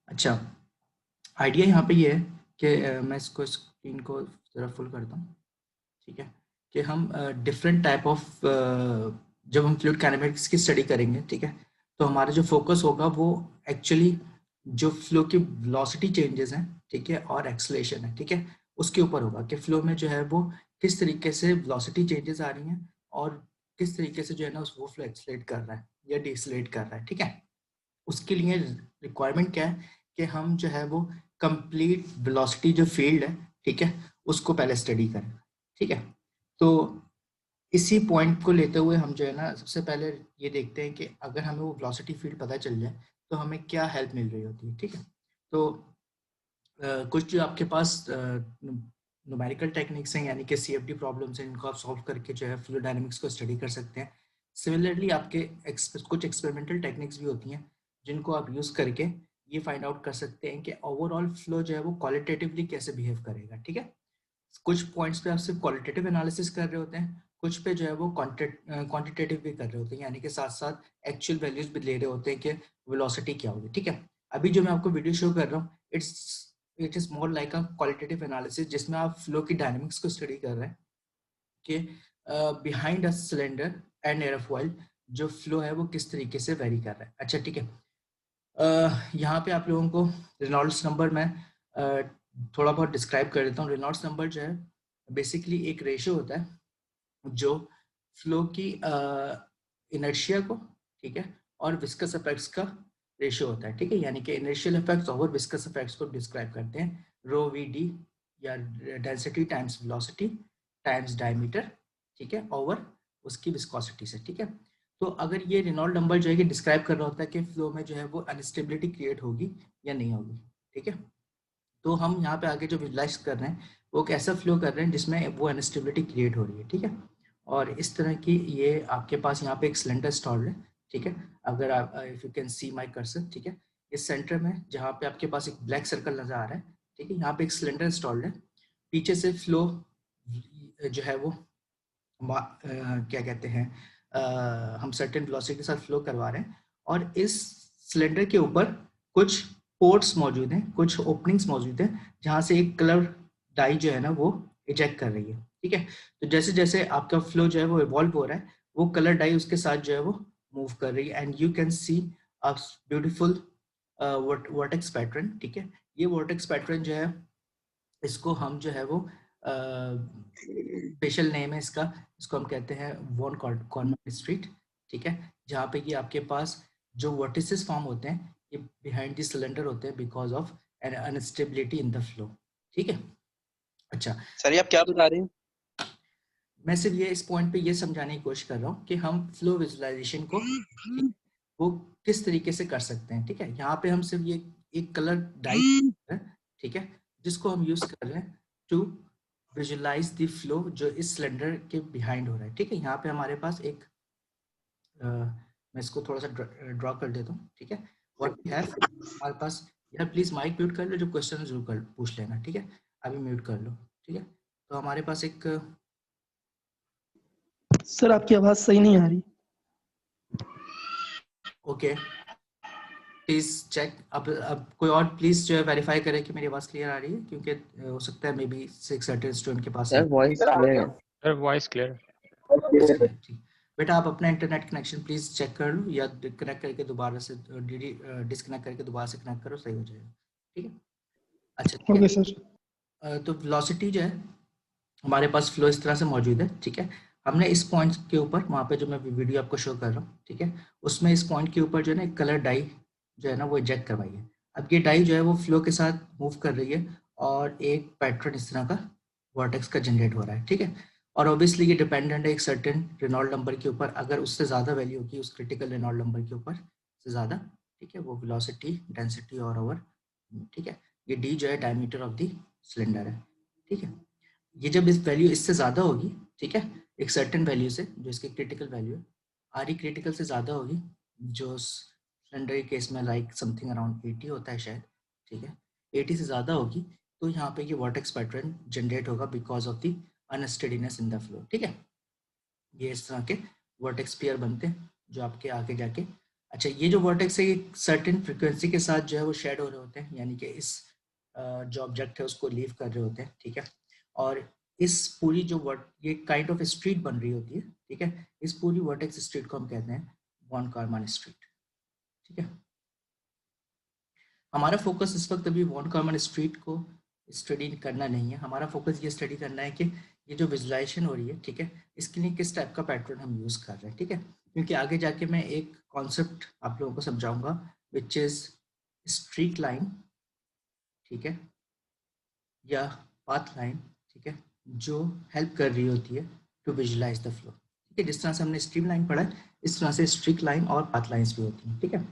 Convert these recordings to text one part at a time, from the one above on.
अच्छा, आइडिया यहाँ पे ये है कि मैं इसको स्क्रीन को ज़रा फुल करता हूँ, ठीक है, कि हम डिफरेंट टाइप ऑफ जब हम फ्लूइड काइनेमेटिक्स की स्टडी करेंगे, ठीक है, तो हमारा जो फोकस होगा वो एक्चुअली जो फ्लो की वेलोसिटी चेंजेस हैं, ठीक है, और एक्सेलरेशन है, ठीक है, उसके ऊपर होगा कि फ्लो में जो है वो किस तरीके से वेलोसिटी चेंजेस आ रही हैं और किस तरीके से जो है ना वो फ्लो एक्सेलरेट कर रहा है या डिसलेट कर रहा है, ठीक है। उसके लिए रिक्वायरमेंट क्या है कि हम जो है वो कंप्लीट वेलोसिटी जो फील्ड है, ठीक है, उसको पहले स्टडी करें, ठीक है। तो इसी पॉइंट को लेते हुए हम जो है ना सबसे पहले ये देखते हैं कि अगर हमें वो वेलोसिटी फील्ड पता चल जाए तो हमें क्या हेल्प मिल रही होती है, ठीक है। तो कुछ जो आपके पास न्यूमेरिकल टेक्निक्स हैं, यानी कि सीएफडी प्रॉब्लम्स हैं, इनको आप सॉल्व करके जो है फ्लूइड डायनामिक्स को स्टडी कर सकते हैं। सिमिलरली आपके कुछ एक्सपेरिमेंटल टेक्निक्स भी होती हैं जिनको आप यूज़ करके ये फाइंड आउट कर सकते हैं कि ओवरऑल फ्लो जो है वो क्वालिटेटिवली कैसे बिहेव करेगा, ठीक है। कुछ पॉइंट्स पे आप सिर्फ क्वालिटेटिव एनालिसिस कर रहे होते हैं, कुछ पे जो है वो क्वांटिटेटिव भी कर रहे होते हैं, यानी कि साथ साथ एक्चुअल वैल्यूज भी ले रहे होते हैं कि वेलोसिटी क्या होगी, ठीक है। अभी जो मैं आपको वीडियो शो कर रहा हूँ, it is more like a qualitative analysis, जिसमें आप फ्लो की डायनेमिक्स को स्टडी कर रहे हैं कि behind a cylinder and airfoil जो फ्लो है वो किस तरीके से वेरी कर रहा है। अच्छा, ठीक है। यहाँ पे आप लोगों को रेनॉल्ड्स नंबर में थोड़ा बहुत डिस्क्राइब कर देता हूँ। रेनॉल्ड्स नंबर जो है बेसिकली एक रेशियो होता है जो फ्लो की इनर्शिया को, ठीक है, और विस्कस इफेक्ट्स का रेशियो होता है, ठीक है, यानी कि इनर्शियल इफेक्ट्स और विस्कस इफेक्ट्स को डिस्क्राइब करते हैं रो वी डी, या density times velocity times diameter, ठीक है, ओवर उसकी विस्कोसिटी से, ठीक है। तो अगर ये रेनॉल्ड नंबर जो है कि डिस्क्राइब कर रहा होता है कि फ्लो में जो है वो अनस्टेबिलिटी क्रिएट होगी या नहीं होगी, ठीक है। तो हम यहाँ पे आगे जो विजुलाइज कर रहे हैं वो एक ऐसा फ्लो कर रहे हैं जिसमें वो अनस्टेबिलिटी क्रिएट हो रही है, ठीक है। और इस तरह की ये आपके पास यहाँ पे एक सिलेंडर स्टॉल्ड है, ठीक है। अगर आप if you can see my cursor, ठीक है, इस सेंटर में जहाँ पे आपके पास एक ब्लैक सर्कल नजर आ रहा है, ठीक है, यहाँ पे एक सिलेंडर इंस्टॉल्ड है। पीछे से फ्लो जो है वो क्या कहते हैं, हम सर्टेन वेलोसिटी के साथ फ्लो करवा रहे हैं, और इस सिलेंडर के ऊपर कुछ पोर्ट्स मौजूद हैं, कुछ ओपनिंग्स मौजूद हैं, जहाँ से एक कलर डाई जो है ना वो इजेक्ट कर रही है, ठीक है। तो जैसे जैसे आपका फ्लो जो है वो इवॉल्व हो रहा है, वो कलर डाई उसके साथ जो है वो मूव कर रही है, and you can C a beautiful vertex pattern, ठीक है। ये वर्टेक्स पैटर्न जो है इसको हम जो है वो स्पेशल नेम है इसका, इसको हम कहते हैं वॉन कॉर्नर स्ट्रीट, ठीक है, जहाँ पे कि आपके पास जो वर्टिसेस फॉर्म होते हैं ये बिहाइंड द सिलेंडर होते हैं because of an instability in the flow, ठीक है। अच्छा, सर ये आप क्या बता रहे हैं? मैं सिर्फ ये इस पॉइंट पे ये समझाने की कोशिश कर रहा हूँ कि हम फ्लो विजुअलाइजेशन को, ठीक है, वो किस तरीके से कर सकते हैं, ठीक है। यहाँ पे हम सिर्फ ये एक कलर डाई है, ठीक है, जिसको हम यूज कर रहे हैं टू विजुअलाइज द फ्लो जो इस सिलेंडर के बिहाइंड हो रहा है, ठीक है। यहाँ पे हमारे पास एक मैं इसको थोड़ा सा ड्रॉ कर देता हूँ, ठीक है। व्हाट वी हैव हमारे पास, यार प्लीज माइक म्यूट कर लो, जो क्वेश्चन जरूर कर पूछ लेना, ठीक है, अभी म्यूट कर लो, ठीक है। तो हमारे पास एक सर आपकी आवाज सही नहीं आ रही। Okay, please check. अब कोई और प्लीज जो है वेरीफाई करे कि मेरी आवाज क्लियर आ रही है, क्योंकि हो सकता है मे बी सर्टेन स्टूडेंट के पास सर वॉइस क्लियर है। Sir voice clear. ठीक। बेटा आप अपना इंटरनेट कनेक्शन प्लीज चेक कर लो, या कनेक्ट करके दोबारा से डिस्कनेक्ट करके दोबारा से कनेक्ट करो, सही हो जाएगा, ठीक है। अच्छा, ठीक ओके है। सर। तो वेलोसिटी जो है हमारे पास फ्लो इस तरह से मौजूद है, ठीक है। हमने इस पॉइंट के ऊपर, वहाँ पे जो मैं वीडियो आपको शो कर रहा हूँ, ठीक है, उसमें इस पॉइंट के ऊपर जो है ना एक कलर डाई जो है ना वो इंजेक्ट करवाई है। अब ये डाई जो है वो फ्लो के साथ मूव कर रही है और एक पैटर्न इस तरह का वर्टेक्स का जनरेट हो रहा है, ठीक है। और ऑब्वियसली ये डिपेंडेंट है एक सर्टेन रेनॉल्ड नंबर के ऊपर, अगर उससे ज़्यादा वैल्यू होगी उस क्रिटिकल रेनॉल्ड नंबर के ऊपर से ज़्यादा, ठीक है, वो वेलोसिटी डेंसिटी और ओवर, ठीक है। ये डी जो है डायमीटर ऑफ द सिलेंडर है, ठीक है। ये जब इस वैल्यू इससे ज़्यादा होगी, ठीक है, एक सर्टेन वैल्यू से जो इसकी क्रिटिकल वैल्यू है, आर ई क्रिटिकल से ज़्यादा होगी, जो सिलेंडर के केस में लाइक समथिंग अराउंड 80 होता है शायद, ठीक है, 80 से ज़्यादा होगी, तो यहाँ पे ये वर्टेक्स पैटर्न जनरेट होगा because of the unsteadiness in the flow, ठीक है। ये इस तरह के वर्टेक्स पेयर बनते हैं जो आपके आगे जाके अच्छा, ये जो वर्टेक्स है ये सर्टेन फ्रिक्वेंसी के साथ जो है वो शेड हो रहे होते हैं, यानी कि इस जो ऑब्जेक्ट है उसको लीव कर रहे होते हैं, ठीक है। और इस पूरी जो ये काइंड ऑफ स्ट्रीट बन रही होती है, ठीक है, इस पूरी वर्टेक्स स्ट्रीट को हम कहते हैं वॉन कारमैन स्ट्रीट, ठीक है। हमारा फोकस इस वक्त अभी वॉन कारमैन स्ट्रीट को स्टडी करना नहीं है, हमारा फोकस ये स्टडी करना है कि ये जो विजुलाइजेशन हो रही है, ठीक है, इसके लिए किस टाइप का पैटर्न हम यूज़ कर रहे हैं, ठीक है। क्योंकि आगे जाके मैं एक कॉन्सेप्ट आप लोगों को समझाऊंगा विच इज़ स्ट्रीक लाइन, ठीक है, या पाथ लाइन, ठीक है, जो हेल्प कर रही होती है टू विजुलाइज द फ्लो, ठीक है। जिस तरह से हमने स्ट्रीम लाइन पढ़ा है, इस तरह से स्ट्रीक लाइन और पाथ लाइन्स भी होती हैं, ठीक है।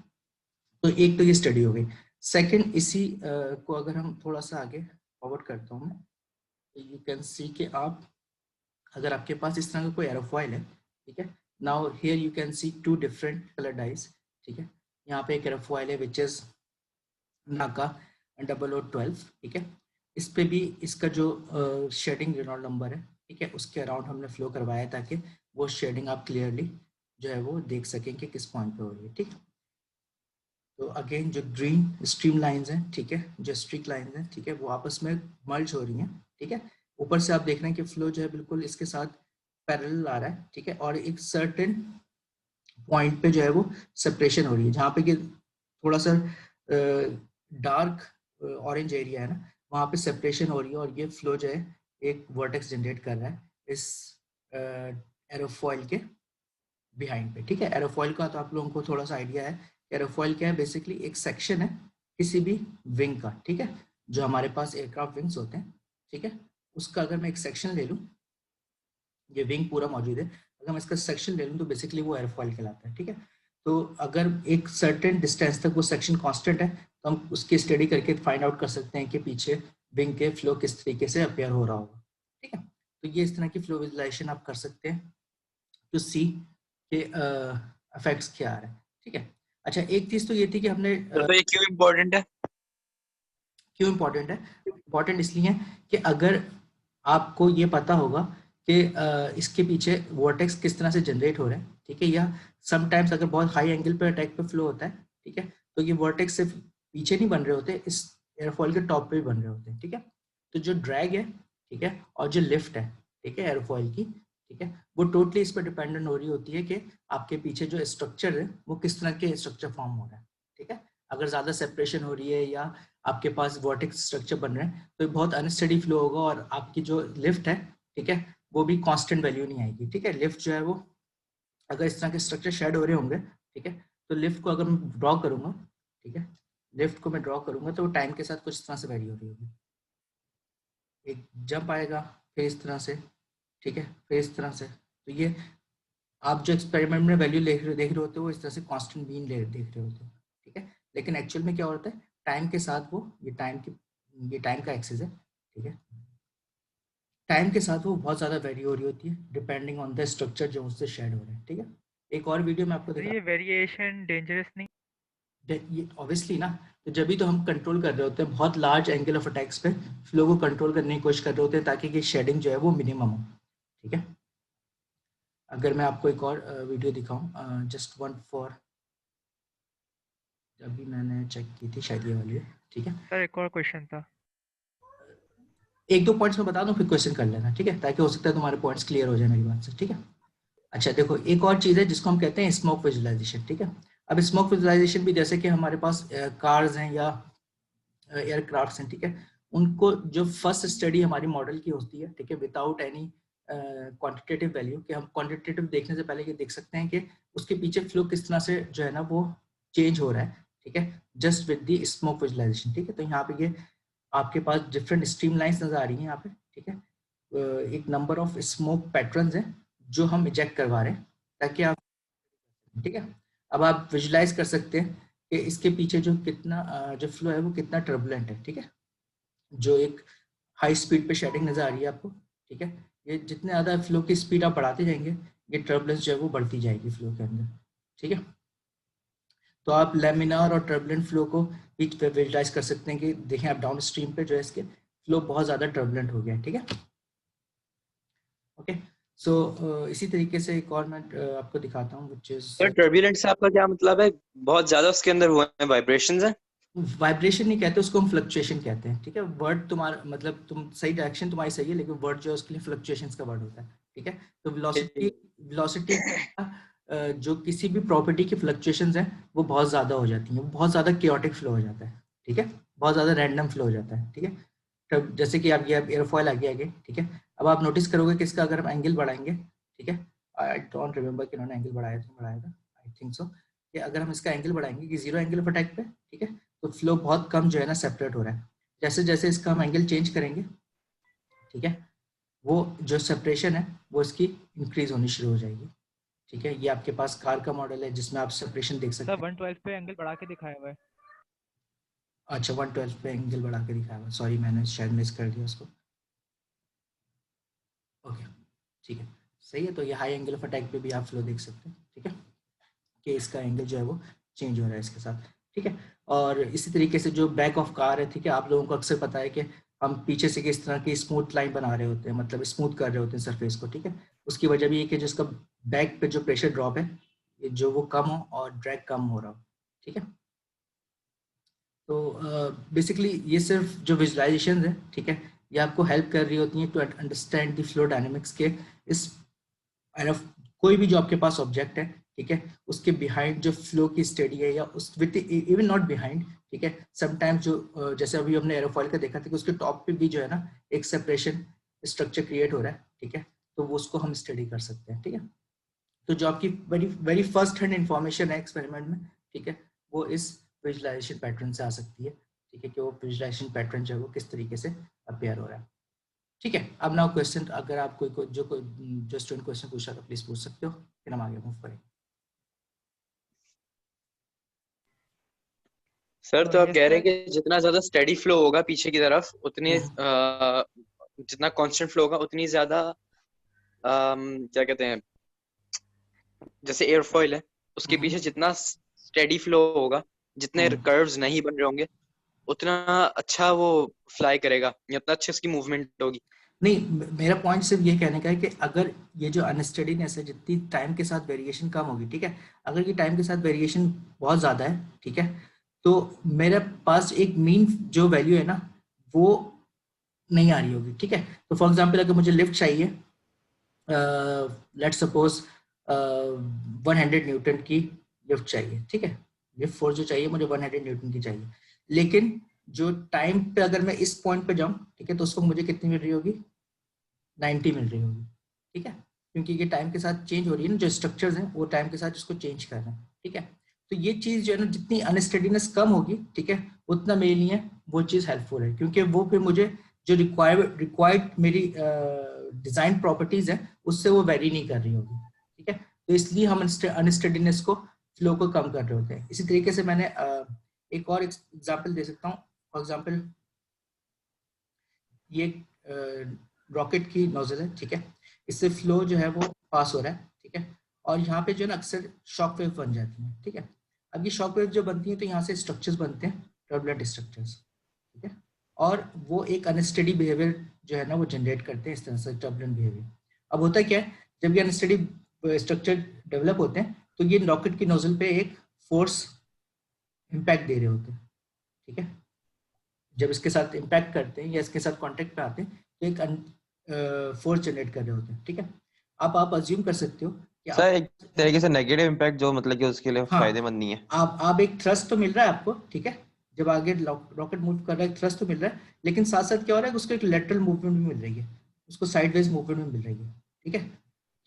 तो एक तो ये स्टडी हो गई। सेकंड, इसी को अगर हम थोड़ा सा आगे फॉरवर्ड करता हूँ मैं, तो यू कैन सी कि आप, अगर आपके पास इस तरह का कोई एरोफॉइल है, ठीक है, now here you can see two different colour dyes, ठीक है। यहाँ पे एक एरोफॉइल है विच इज नाका 0012, ठीक है। इस पे भी इसका जो शेडिंग रेनॉल्ड नंबर है, ठीक है, उसके अराउंड हमने फ्लो करवाया ताकि वो शेडिंग आप क्लियरली जो है वो देख सकें कि किस पॉइंट पे हो रही है, ठीक है। तो अगेन जो ग्रीन स्ट्रीम लाइंस हैं, ठीक है, जो स्ट्रीक लाइंस हैं, ठीक है, वो आपस में मर्ज हो रही हैं, ठीक है। ऊपर से आप देख रहे हैं कि फ्लो जो है बिल्कुल इसके साथ पैरेलल आ रहा है, ठीक है, और एक सर्टेन पॉइंट पे जो है वो सेपरेशन हो रही है, जहाँ पे कि थोड़ा सा डार्क ऑरेंज एरिया है ना, वहाँ पे सेपरेशन हो रही है, और ये फ्लो जो है एक वर्टेक्स जनरेट कर रहा है इस एरोफॉइल के बिहाइंड पे, ठीक है। एरोफॉइल का तो आप लोगों को थोड़ा सा आइडिया है। एरोफॉइल क्या है, बेसिकली एक सेक्शन है किसी भी विंग का, ठीक है, जो हमारे पास एयरक्राफ्ट विंग्स होते हैं, ठीक है, उसका अगर मैं एक सेक्शन ले लूँ, ये विंग पूरा मौजूद है, अगर मैं इसका सेक्शन ले लूँ तो बेसिकली वो एयरफॉइल कहलाता है, ठीक है। तो अगर एक सर्टेन डिस्टेंस तक वो सेक्शन कांस्टेंट है, तो हम उसकी स्टडी करके फाइंड आउट कर सकते हैं कि पीछे विंग के फ्लो किस तरीके से अपेयर हो रहा होगा, ठीक है। तो ये इस तरह की फ्लो विजुलाइजेशन आप कर सकते हैं टू सी के इफेक्ट्स क्या आ रहे हैं, ठीक है। अच्छा, एक चीज तो ये थी कि हमने तो ये क्यों इम्पोर्टेंट है? क्यों इम्पोर्टेंट है? इम्पोर्टेंट इसलिए है कि अगर आपको ये पता होगा कि इसके पीछे वर्टेक्स किस तरह से जनरेट हो रहे हैं, ठीक है, या समटाइम्स अगर बहुत हाई एंगल पे अटैक पे फ्लो होता है, ठीक है, तो ये वर्टेक्स सिर्फ पीछे नहीं बन रहे होते, इस एयरफॉइल के टॉप पे भी बन रहे होते हैं, ठीक है। तो जो ड्रैग है, ठीक है, और जो लिफ्ट है, ठीक है, एयरफॉइल की, ठीक है, वो टोटली इस पर डिपेंडेंट हो रही होती है कि आपके पीछे जो स्ट्रक्चर है वो किस तरह के स्ट्रक्चर फॉर्म हो रहा है, ठीक है। अगर ज्यादा सेपरेशन हो रही है या आपके पास वर्टेक्स स्ट्रक्चर बन रहे हैं, तो बहुत अनस्टडी फ्लो होगा, और आपकी जो लिफ्ट है, ठीक है, वो भी कांस्टेंट वैल्यू नहीं आएगी, ठीक है। लिफ्ट जो है वो, अगर इस तरह के स्ट्रक्चर शेड हो रहे होंगे, ठीक है, तो लिफ्ट को अगर मैं ड्रॉ करूंगा, ठीक है, लिफ्ट को मैं ड्रॉ करूंगा तो टाइम के साथ कुछ इस तरह से वेरी हो रही होगी, एक जंप आएगा फिर इस तरह से, ठीक है, फिर इस तरह से। तो ये आप जो एक्सपेरिमेंट में वैल्यू देख रहे होते हो वो इस तरह से कांस्टेंट बीन देख रहे होते हो, ठीक है। लेकिन एक्चुअल में क्या होता है, टाइम के साथ वो ये टाइम का एक्सेस है, ठीक है, टाइम के साथ वो बहुत ज़्यादा वेरी हो रही होती है डिपेंडिंग ऑन द स्ट्रक्चर जो उससे शेड हो रहे हैं, ठीक है। एक और वीडियो में आपको तो दिखा, ये वेरिएशन डेंजरस नहीं? ये ऑब्वियसली ना, तो जब भी तो हम कंट्रोल कर रहे होते हैं बहुत लार्ज एंगल ऑफ अटैक्स पे फ्लो को कंट्रोल करने की कोशिश कर रहे होते हैं ताकि कि शेडिंग जो है वो मिनिमम हो, ठीक है। अगर मैं आपको एक और वीडियो दिखाऊं, जस्ट वन फॉर, अभी मैंने चेक की थी, शायद ये वाली है, ठीक है। सर एक और क्वेश्चन था। एक दो पॉइंट्स मैं बता दूं फिर क्वेश्चन कर लेना, ठीक है, ताकि हो सकता है तुम्हारे पॉइंट्स क्लियर हो जाए मेरी बात से, ठीक है। अच्छा देखो, एक और चीज़ है जिसको हम कहते हैं स्मोक विजुलाइजेशन, ठीक है। अब स्मोक विजुलाइजेशन भी जैसे कि हमारे पास कार्स हैं या एयरक्राफ्ट्स हैं, ठीक है, उनको जो फर्स्ट स्टडी हमारी मॉडल की होती है, ठीक है, विदाउट एनी क्वांटिटेटिव वैल्यू, कि हम क्वांटिटेटिव देखने से पहले ये देख सकते हैं कि उसके पीछे फ्लो किस तरह से जो है ना वो चेंज हो रहा है, ठीक है, just with the smoke visualisation, ठीक है। तो यहाँ पे ये आपके पास डिफरेंट स्ट्रीम लाइन्स नजर आ रही हैं यहाँ पे, ठीक है, एक नंबर ऑफ स्मोक पैटर्न्स हैं जो हम इजेक्ट करवा रहे हैं ताकि आप, ठीक है, अब आप विजुलाइज कर सकते हैं कि इसके पीछे जो कितना जो फ्लो है वो कितना टर्बुलेंट है, ठीक है। जो एक हाई स्पीड पे शेडिंग नजर आ रही है आपको, ठीक है, ये जितने ज़्यादा फ्लो की स्पीड आप बढ़ाते जाएंगे, ये टर्बुलेंस जो है वो बढ़ती जाएगी फ्लो के अंदर, ठीक है। तो आप लेमिनार और टर्बुलेंट फ्लो को भी विजुलाइज कर सकते हैं कि देखें आप डाउन स्ट्रीम पे जो है इसके फ्लो बहुत ज़्यादा टर्बुलेंट हो गया है, ठीक है, ओके। सो इसी तरीके से एक और मैं आपको दिखाता हूँ which is सर टर्बुलेंट से आपका क्या मतलब है? बहुत ज्यादा उसके अंदर वो है, वाइब्रेशंस हैं? वाइब्रेशन नहीं कहते उसको, हम फ्लक्चुएशन कहते हैं, ठीक है। वर्ड तुम्हारा मतलब तुम सही, डायरेक्शन तुम्हारी सही है, लेकिन वर्ड जो है उसके लिए फ्लक्चुएशंस का वर्ड होता है, ठीक है। तो वेलोसिटी जो किसी भी प्रॉपर्टी की फ्लक्चुएशंस हैं वो बहुत ज़्यादा हो जाती हैं, वो बहुत ज़्यादा chaotic फ्लो हो जाता है, ठीक है, बहुत ज़्यादा रैंडम फ्लो हो जाता है, ठीक है। तब जैसे कि आप ये एयरफॉयल आगे, ठीक है। अब आप नोटिस करोगे कि इसका अगर हम एंगल बढ़ाएंगे, ठीक है, आई डोंट रिमेंबर कि उन्होंने एंगल बढ़ाया था, आई थिंक सो, कि अगर हम इसका एंगल बढ़ाएंगे कि जीरो एंगल ऑफ अटैक पे, ठीक है, तो फ्लो बहुत कम जो है ना सेपरेट हो रहा है। जैसे जैसे इसका हम एंगल चेंज करेंगे, ठीक है, वो जो सेपरेशन है वो इसकी इंक्रीज होनी शुरू हो जाएगी, ठीक है। ये आपके पास कार का मॉडल है जिसमें आप सेपरेशन देख सकते सर हैं। 112 पे एंगल बढ़ा के दिखाया हुआ है। अच्छा 112 पे एंगल बढ़ा के दिखाया हुआ, सॉरी मैंने शायद मिस कर दिया उसको। ओके ठीक है, सही है। तो ये हाई एंगल ऑफ अटैक पे भी आप फ्लो देख सकते हैं, ठीक है, कि इसका एंगल जो है वो चेंज हो रहा है इसके साथ, ठीक है। और इसी तरीके से जो बैक ऑफ कार है, ठीक है, आप लोगों को अक्सर पता है कि हम पीछे से किस तरह की स्मूथ लाइन बना रहे होते हैं, मतलब स्मूथ कर रहे होते हैं सरफेस को, ठीक है। उसकी वजह भी ये कि जिसका बैक पे जो प्रेशर ड्रॉप है ये जो वो कम हो और ड्रैग कम हो रहा हो, ठीक है। तो बेसिकली ये सिर्फ जो विजुलाइजेशन है, ठीक है, ये आपको हेल्प कर रही होती है to understand the flow dynamics के इस कोई भी जो आपके पास ऑब्जेक्ट है, ठीक है, उसके बिहाइंड जो फ्लो की स्टडी है, या उस विद इवन नॉट बिहाइंड, ठीक है, समटाइम्स जो जैसे अभी हमने एरोफॉइल का देखा था कि उसके टॉप पे भी जो है ना एक सेपरेशन स्ट्रक्चर क्रिएट हो रहा है, ठीक है, तो वो उसको हम स्टडी कर सकते हैं, ठीक है। तो जो आपकी very very first hand information है एक्सपेरिमेंट में, ठीक है, वो इस विजुलाइजेशन पैटर्न से आ सकती है, ठीक है, कि वो विजुलाइजेशन पैटर्न जो है वो किस तरीके से अपेयर हो रहा है, ठीक है। अब नाउ क्वेश्चन, अगर आप कोई जो स्टूडेंट क्वेश्चन पूछा तो प्लीज पूछ सकते हो, फिर हम आगे मूव करेंगे। सर तो आप यस कह रहे सर। हैं कि जितना ज्यादा स्टेडी फ्लो होगा पीछे की तरफ उतनी जितना कांस्टेंट फ्लो होगा उतनी ज्यादा क्या कहते हैं, जैसे एयरफॉइल है उसके पीछे जितना स्टेडी फ्लो होगा, जितने कर्व्स नहीं बन रहे होंगे उतना अच्छा वो फ्लाई करेगा या उतना अच्छी उसकी मूवमेंट होगी। नहीं, मेरा पॉइंट सिर्फ ये कहने का है कि अगर ये जो अनस्टडीनेस है जितनी टाइम के साथ वेरिएशन कम होगी, ठीक है, अगर ये टाइम के साथ वेरिएशन बहुत ज़्यादा है, ठीक है, तो मेरे पास एक मीन जो वैल्यू है ना वो नहीं आ रही होगी, ठीक है। तो फॉर एग्जांपल अगर मुझे लिफ्ट चाहिए, लेट्स सपोज 100 न्यूटन की लिफ्ट चाहिए, ठीक है, लिफ्ट फोर्स जो चाहिए मुझे 100 न्यूटन की चाहिए, लेकिन जो टाइम पे अगर मैं इस पॉइंट पे जाऊं, ठीक है, तो उसको मुझे कितनी मिल रही होगी, 90 मिल रही होगी, ठीक है, क्योंकि ये टाइम के साथ चेंज हो रही है ना, जो स्ट्रक्चर्स हैं वो टाइम के साथ इसको चेंज कर रहे हैं, ठीक है। तो ये चीज़ जो है ना जितनी अनस्टेडीनेस कम होगी, ठीक है, उतना मेरे लिए वो चीज़ हेल्पफुल है, क्योंकि वो फिर मुझे जो रिक्वायर्ड मेरी डिज़ाइन प्रॉपर्टीज़ है उससे वो वेरी नहीं कर रही होगी, ठीक है। तो इसलिए हम अनस्टेडीनेस को फ्लो को कम कर रहे होते हैं। इसी तरीके से मैंने एक और एग्जाम्पल दे सकता हूँ। फॉर एग्जाम्पल ये रॉकेट की नोजल है, ठीक है, इससे फ्लो जो है वो पास हो रहा है, ठीक है, और यहाँ पे जो है ना अक्सर शॉक वेव बन जाती है, ठीक है। अब ये शॉक वेव जो बनती है तो यहाँ से स्ट्रक्चर्स बनते हैं, टर्बुलेंट स्ट्रक्चर्स, ठीक है, और वो एक अनस्टडी बिहेवियर जो है ना वो जनरेट करते हैं, इस तरह से टर्बुलेंट बिहेवियर। अब होता क्या है, जब ये अनस्टडी स्ट्रक्चर डेवलप होते हैं तो ये रॉकेट की नोजल पे एक फोर्स इम्पैक्ट दे रहे होते हैं, ठीक है। जब इसके साथ इम्पैक्ट करते हैं या इसके साथ कांटेक्ट पे आते हैं तो एक फोर्स जनरेट कर रहे होते हैं, ठीक है। अब आप अज्यूम कर सकते हो कि सर एक तरीके से नेगेटिव इम्पैक्ट जो मतलब कि उसके लिए हाँ, फायदेमंद नहीं है। आप एक थ्रस्ट तो मिल रहा है आपको, ठीक है, जब आगे रॉकेट मूव कर रहा है थ्रस्ट तो मिल रहा है, लेकिन साथ साथ क्या हो रहा है उसको एक लेटरल मूवमेंट भी मिल रही है, उसको साइडवेज मूवमेंट भी मिल रही है, ठीक है।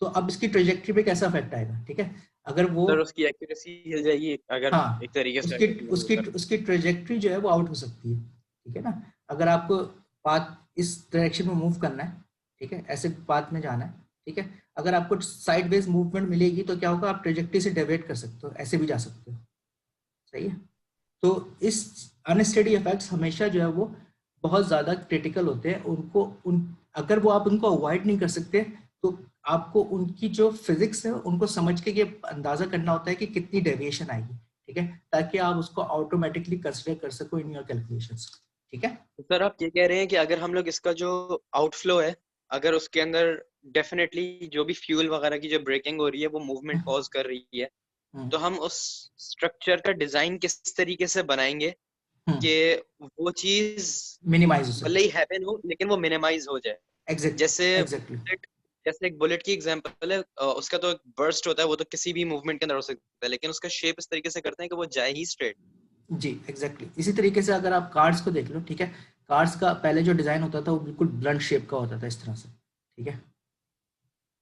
तो अब इसकी ट्रेजेक्टरी पे कैसा इफेक्ट आएगा, ठीक है, अगर वो सर उसकी एक्यूरेसी हिल जाएगी अगर हाँ एक तरीके से उसकी accurate उसकी होगा सर। उसकी ट्रेजेक्टरी जो है वो आउट हो सकती है, ठीक है ना। अगर आपको पाथ इस डायरेक्शन में मूव करना है, ठीक है, ऐसे पाथ में जाना है, ठीक है, अगर आपको साइडवेज मूवमेंट मिलेगी तो क्या होगा, आप ट्रेजेक्टरी से डेविएट कर सकते हो, ऐसे भी जा सकते हो, सही है। तो इस अनस्टेडी इफेक्ट्स हमेशा जो है वो बहुत ज़्यादा क्रिटिकल होते हैं, उनको अगर वो आप उनको अवॉइड नहीं कर सकते तो आपको उनकी जो फिजिक्स है उनको समझ के ये अंदाजा करना होता है कि कितनी डेविएशन आएगी, ठीक है, ताकि आप उसको ऑटोमेटिकली कंसिडर कर सको इन योर कैलकुलेशंस, ठीक है। सर आप ये कह रहे हैं कि अगर हम लोग इसका जो आउटफ्लो है अगर उसके अंदर डेफिनेटली जो भी फ्यूल वगैरह की जो ब्रेकिंग हो रही है वो मूवमेंट कॉज कर रही है, तो हम उस स्ट्रक्चर का डिजाइन किस तरीके से बनाएंगे कि वो चीज मिनिमाइज हो भले सके। ही हैपन हो लेकिन वो मिनिमाइज हो जाए। जैसे एग्जैक्टली जैसे एक बुलेट की एग्जांपल है, उसका तो एक बर्स्ट होता है, वो तो किसी भी मूवमेंट के अंदर हो सकता है, लेकिन उसका शेप इस तरीके से करते हैं कि वो जाए ही स्ट्रेट। जी एग्जैक्टली इसी तरीके से अगर आप कार्ड्स को देख लो, ठीक है, कार्ड्स का पहले जो डिजाइन होता था वो बिल्कुल ब्लंट शेप का होता था इस तरह से, ठीक है,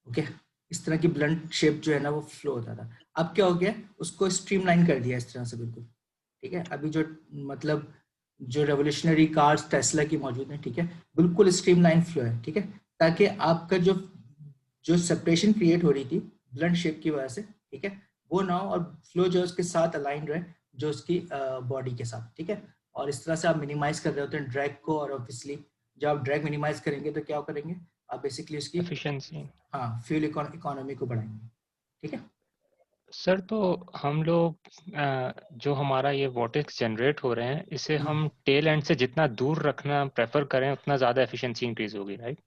ओके, इस तरह की ब्लंट शेप जो है ना वो फ्लो होता था। अब क्या हो गया, उसको स्ट्रीमलाइन कर दिया इस तरह से बिल्कुल, ठीक है। अभी जो मतलब जो रेवोल्यूशनरी कार्स टेस्ला की मौजूद है, ठीक है, बिल्कुल स्ट्रीमलाइन फ्लो है, ठीक है, ताकि आपका जो जो सेपरेशन क्रिएट हो रही थी ब्लंट शेप की वजह से, ठीक है, वो ना हो और फ्लो जो उसके साथ अलाइन रहे जो उसकी बॉडी के साथ, ठीक है। और इस तरह से आप मिनिमाइज कर रहे होते हैं ड्रैग को, और ऑब्वियसली जब आप ड्रैग मिनिमाइज करेंगे तो क्या करेंगे आप, बेसिकली उसकी एफिशिएंसी। हाँ फ्यूल इकोनॉमी को बढ़ाएंगे, ठीक है। सर तो हम लोग जो हमारा ये वॉटेक्स जनरेट हो रहे हैं इसे हम टेल एंड से जितना दूर रखना प्रेफर करें उतना ज़्यादा एफिशिएंसी इंक्रीज होगी, राइट?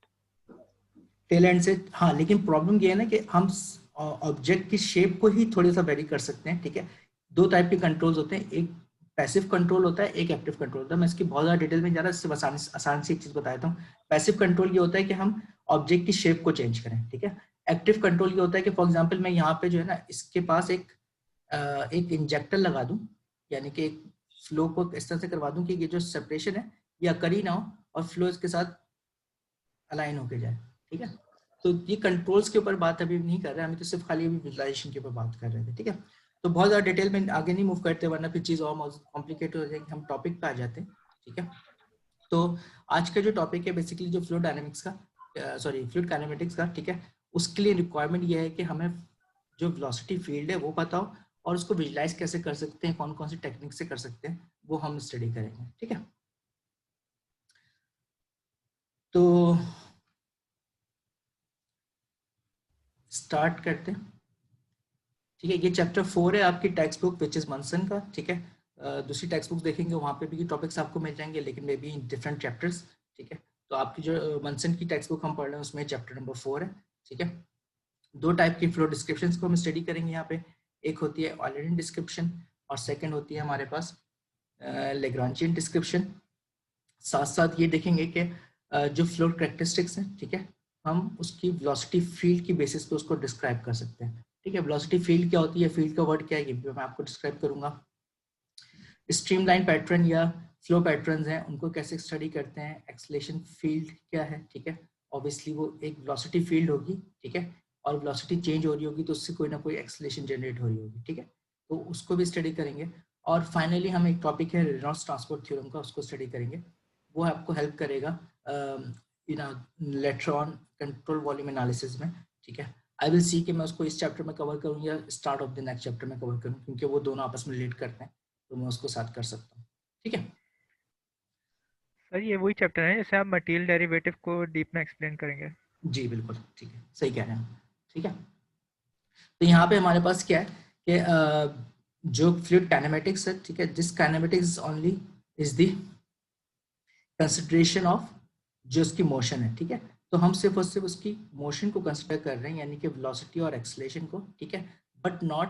टेल एंड से हाँ, लेकिन प्रॉब्लम ये है ना कि हम ऑब्जेक्ट की शेप को ही थोड़ा सा वेरी कर सकते हैं, ठीक है। दो टाइप के कंट्रोल्स होते हैं, एक पैसिव कंट्रोल होता है, एक एक्टिव कंट्रोल होता है। मैं इसकी बहुत ज़्यादा डिटेल में जा रहा, सिर्फ आसान सी एक चीज़ बता देता हूँ। पैसिव कंट्रोल ये होता है कि हम ऑब्जेक्ट की शेप को चेंज करें, ठीक है। एक्टिव कंट्रोल ये होता है कि फॉर एग्जाम्पल मैं यहाँ पे जो है ना इसके पास एक इंजेक्टर लगा दूं, यानी कि एक फ्लो को इस तरह से करवा दूं कि ये जो सेपरेशन है ये अकर ही ना हो और फ्लो इसके साथ अलाइन होके जाए, ठीक है। तो ये कंट्रोल्स के ऊपर बात अभी नहीं कर रहे हैं, हम तो सिर्फ खाली अभी विजुअलाइजेशन के ऊपर बात कर रहे थे, ठीक है। तो बहुत ज़्यादा डिटेल में आगे नहीं मूव करते वरना फिर चीज़ और कॉम्प्लिकेट हो जाएगी, हम टॉपिक पे आ जाते हैं, ठीक है। तो आज का जो टॉपिक है बेसिकली जो फ्लूइड डायनामिक्स का फ्लूइड काइनेमेटिक्स का, ठीक है, उसके लिए रिक्वायरमेंट ये है कि हमें जो वेलोसिटी फील्ड है वो पता हो और उसको विजुलाइज कैसे कर सकते हैं, कौन कौन सी टेक्निक से कर सकते हैं, वो हम स्टडी करेंगे, ठीक है। तो स्टार्ट करते हैं, ठीक है। ये चैप्टर 4 है आपकी टेक्स्ट बुक विच इज मनसन का, ठीक है। दूसरी टेक्स्ट बुक देखेंगे वहाँ पे भी टॉपिक्स आपको मिल जाएंगे, लेकिन may be in different chapters, ठीक है। तो आपकी जो मनसन की टेक्स्ट बुक हम पढ़ रहे हैं उसमें चैप्टर नंबर 4 है, ठीक है। दो टाइप की फ्लो डिस्क्रिप्शंस को हम स्टडी करेंगे यहाँ पे, एक होती है ऑयलर डिस्क्रिप्शन और सेकंड होती है हमारे पास लेग्रांजियन डिस्क्रिप्शन। साथ साथ ये देखेंगे कि जो फ्लो कैरेक्टरिस्टिक्स हैं, ठीक है, हम उसकी वेलोसिटी फील्ड की बेसिस पे उसको डिस्क्राइब कर सकते हैं, ठीक है। वेलोसिटी फील्ड क्या होती है, फील्ड का वर्ड क्या है, ये भी मैं आपको डिस्क्राइब करूंगा। स्ट्रीमलाइन पैटर्न या फ्लो पैटर्न्स हैं उनको कैसे स्टडी करते हैं, एक्सेलरेशन फील्ड क्या है, ठीक है। ऑब्वियसली वो एक वेलोसिटी फील्ड होगी, ठीक है, और वेलोसिटी चेंज हो रही होगी तो उससे कोई ना कोई एक्सेलरेशन जनरेट हो रही होगी, ठीक है। तो उसको भी स्टडी करेंगे। और फाइनली हम एक टॉपिक है रेनॉल्ड्स ट्रांसपोर्ट थ्योरम का, उसको स्टडी करेंगे। वो आपको हेल्प करेगा later on control volume analysis में, ठीक है। आई विल सी कि मैं उसको इस चैप्टर में कवर करूँ या start of the next chapter में कवर करूँ, क्योंकि वो दोनों आपस में रिलेट करते हैं, तो मैं उसको साथ कर सकता हूँ, ठीक है। सर ये वही चैप्टर है जैसे आप मटेरियल डेरिवेटिव को डीप में एक्सप्लेन करेंगे? जी बिल्कुल, ठीक है, सही कह रहे हैं, ठीक है। तो यहाँ पे हमारे पास क्या है कि जो फ्लूइड काइनेमेटिक्स है, ठीक है, this kinematics only is the consideration of जो उसकी मोशन है, ठीक है। तो हम सिर्फ और सिर्फ उसकी मोशन को कंसिडर कर रहे हैं, यानी कि वेलोसिटी और एक्सेलरेशन को, ठीक है, but not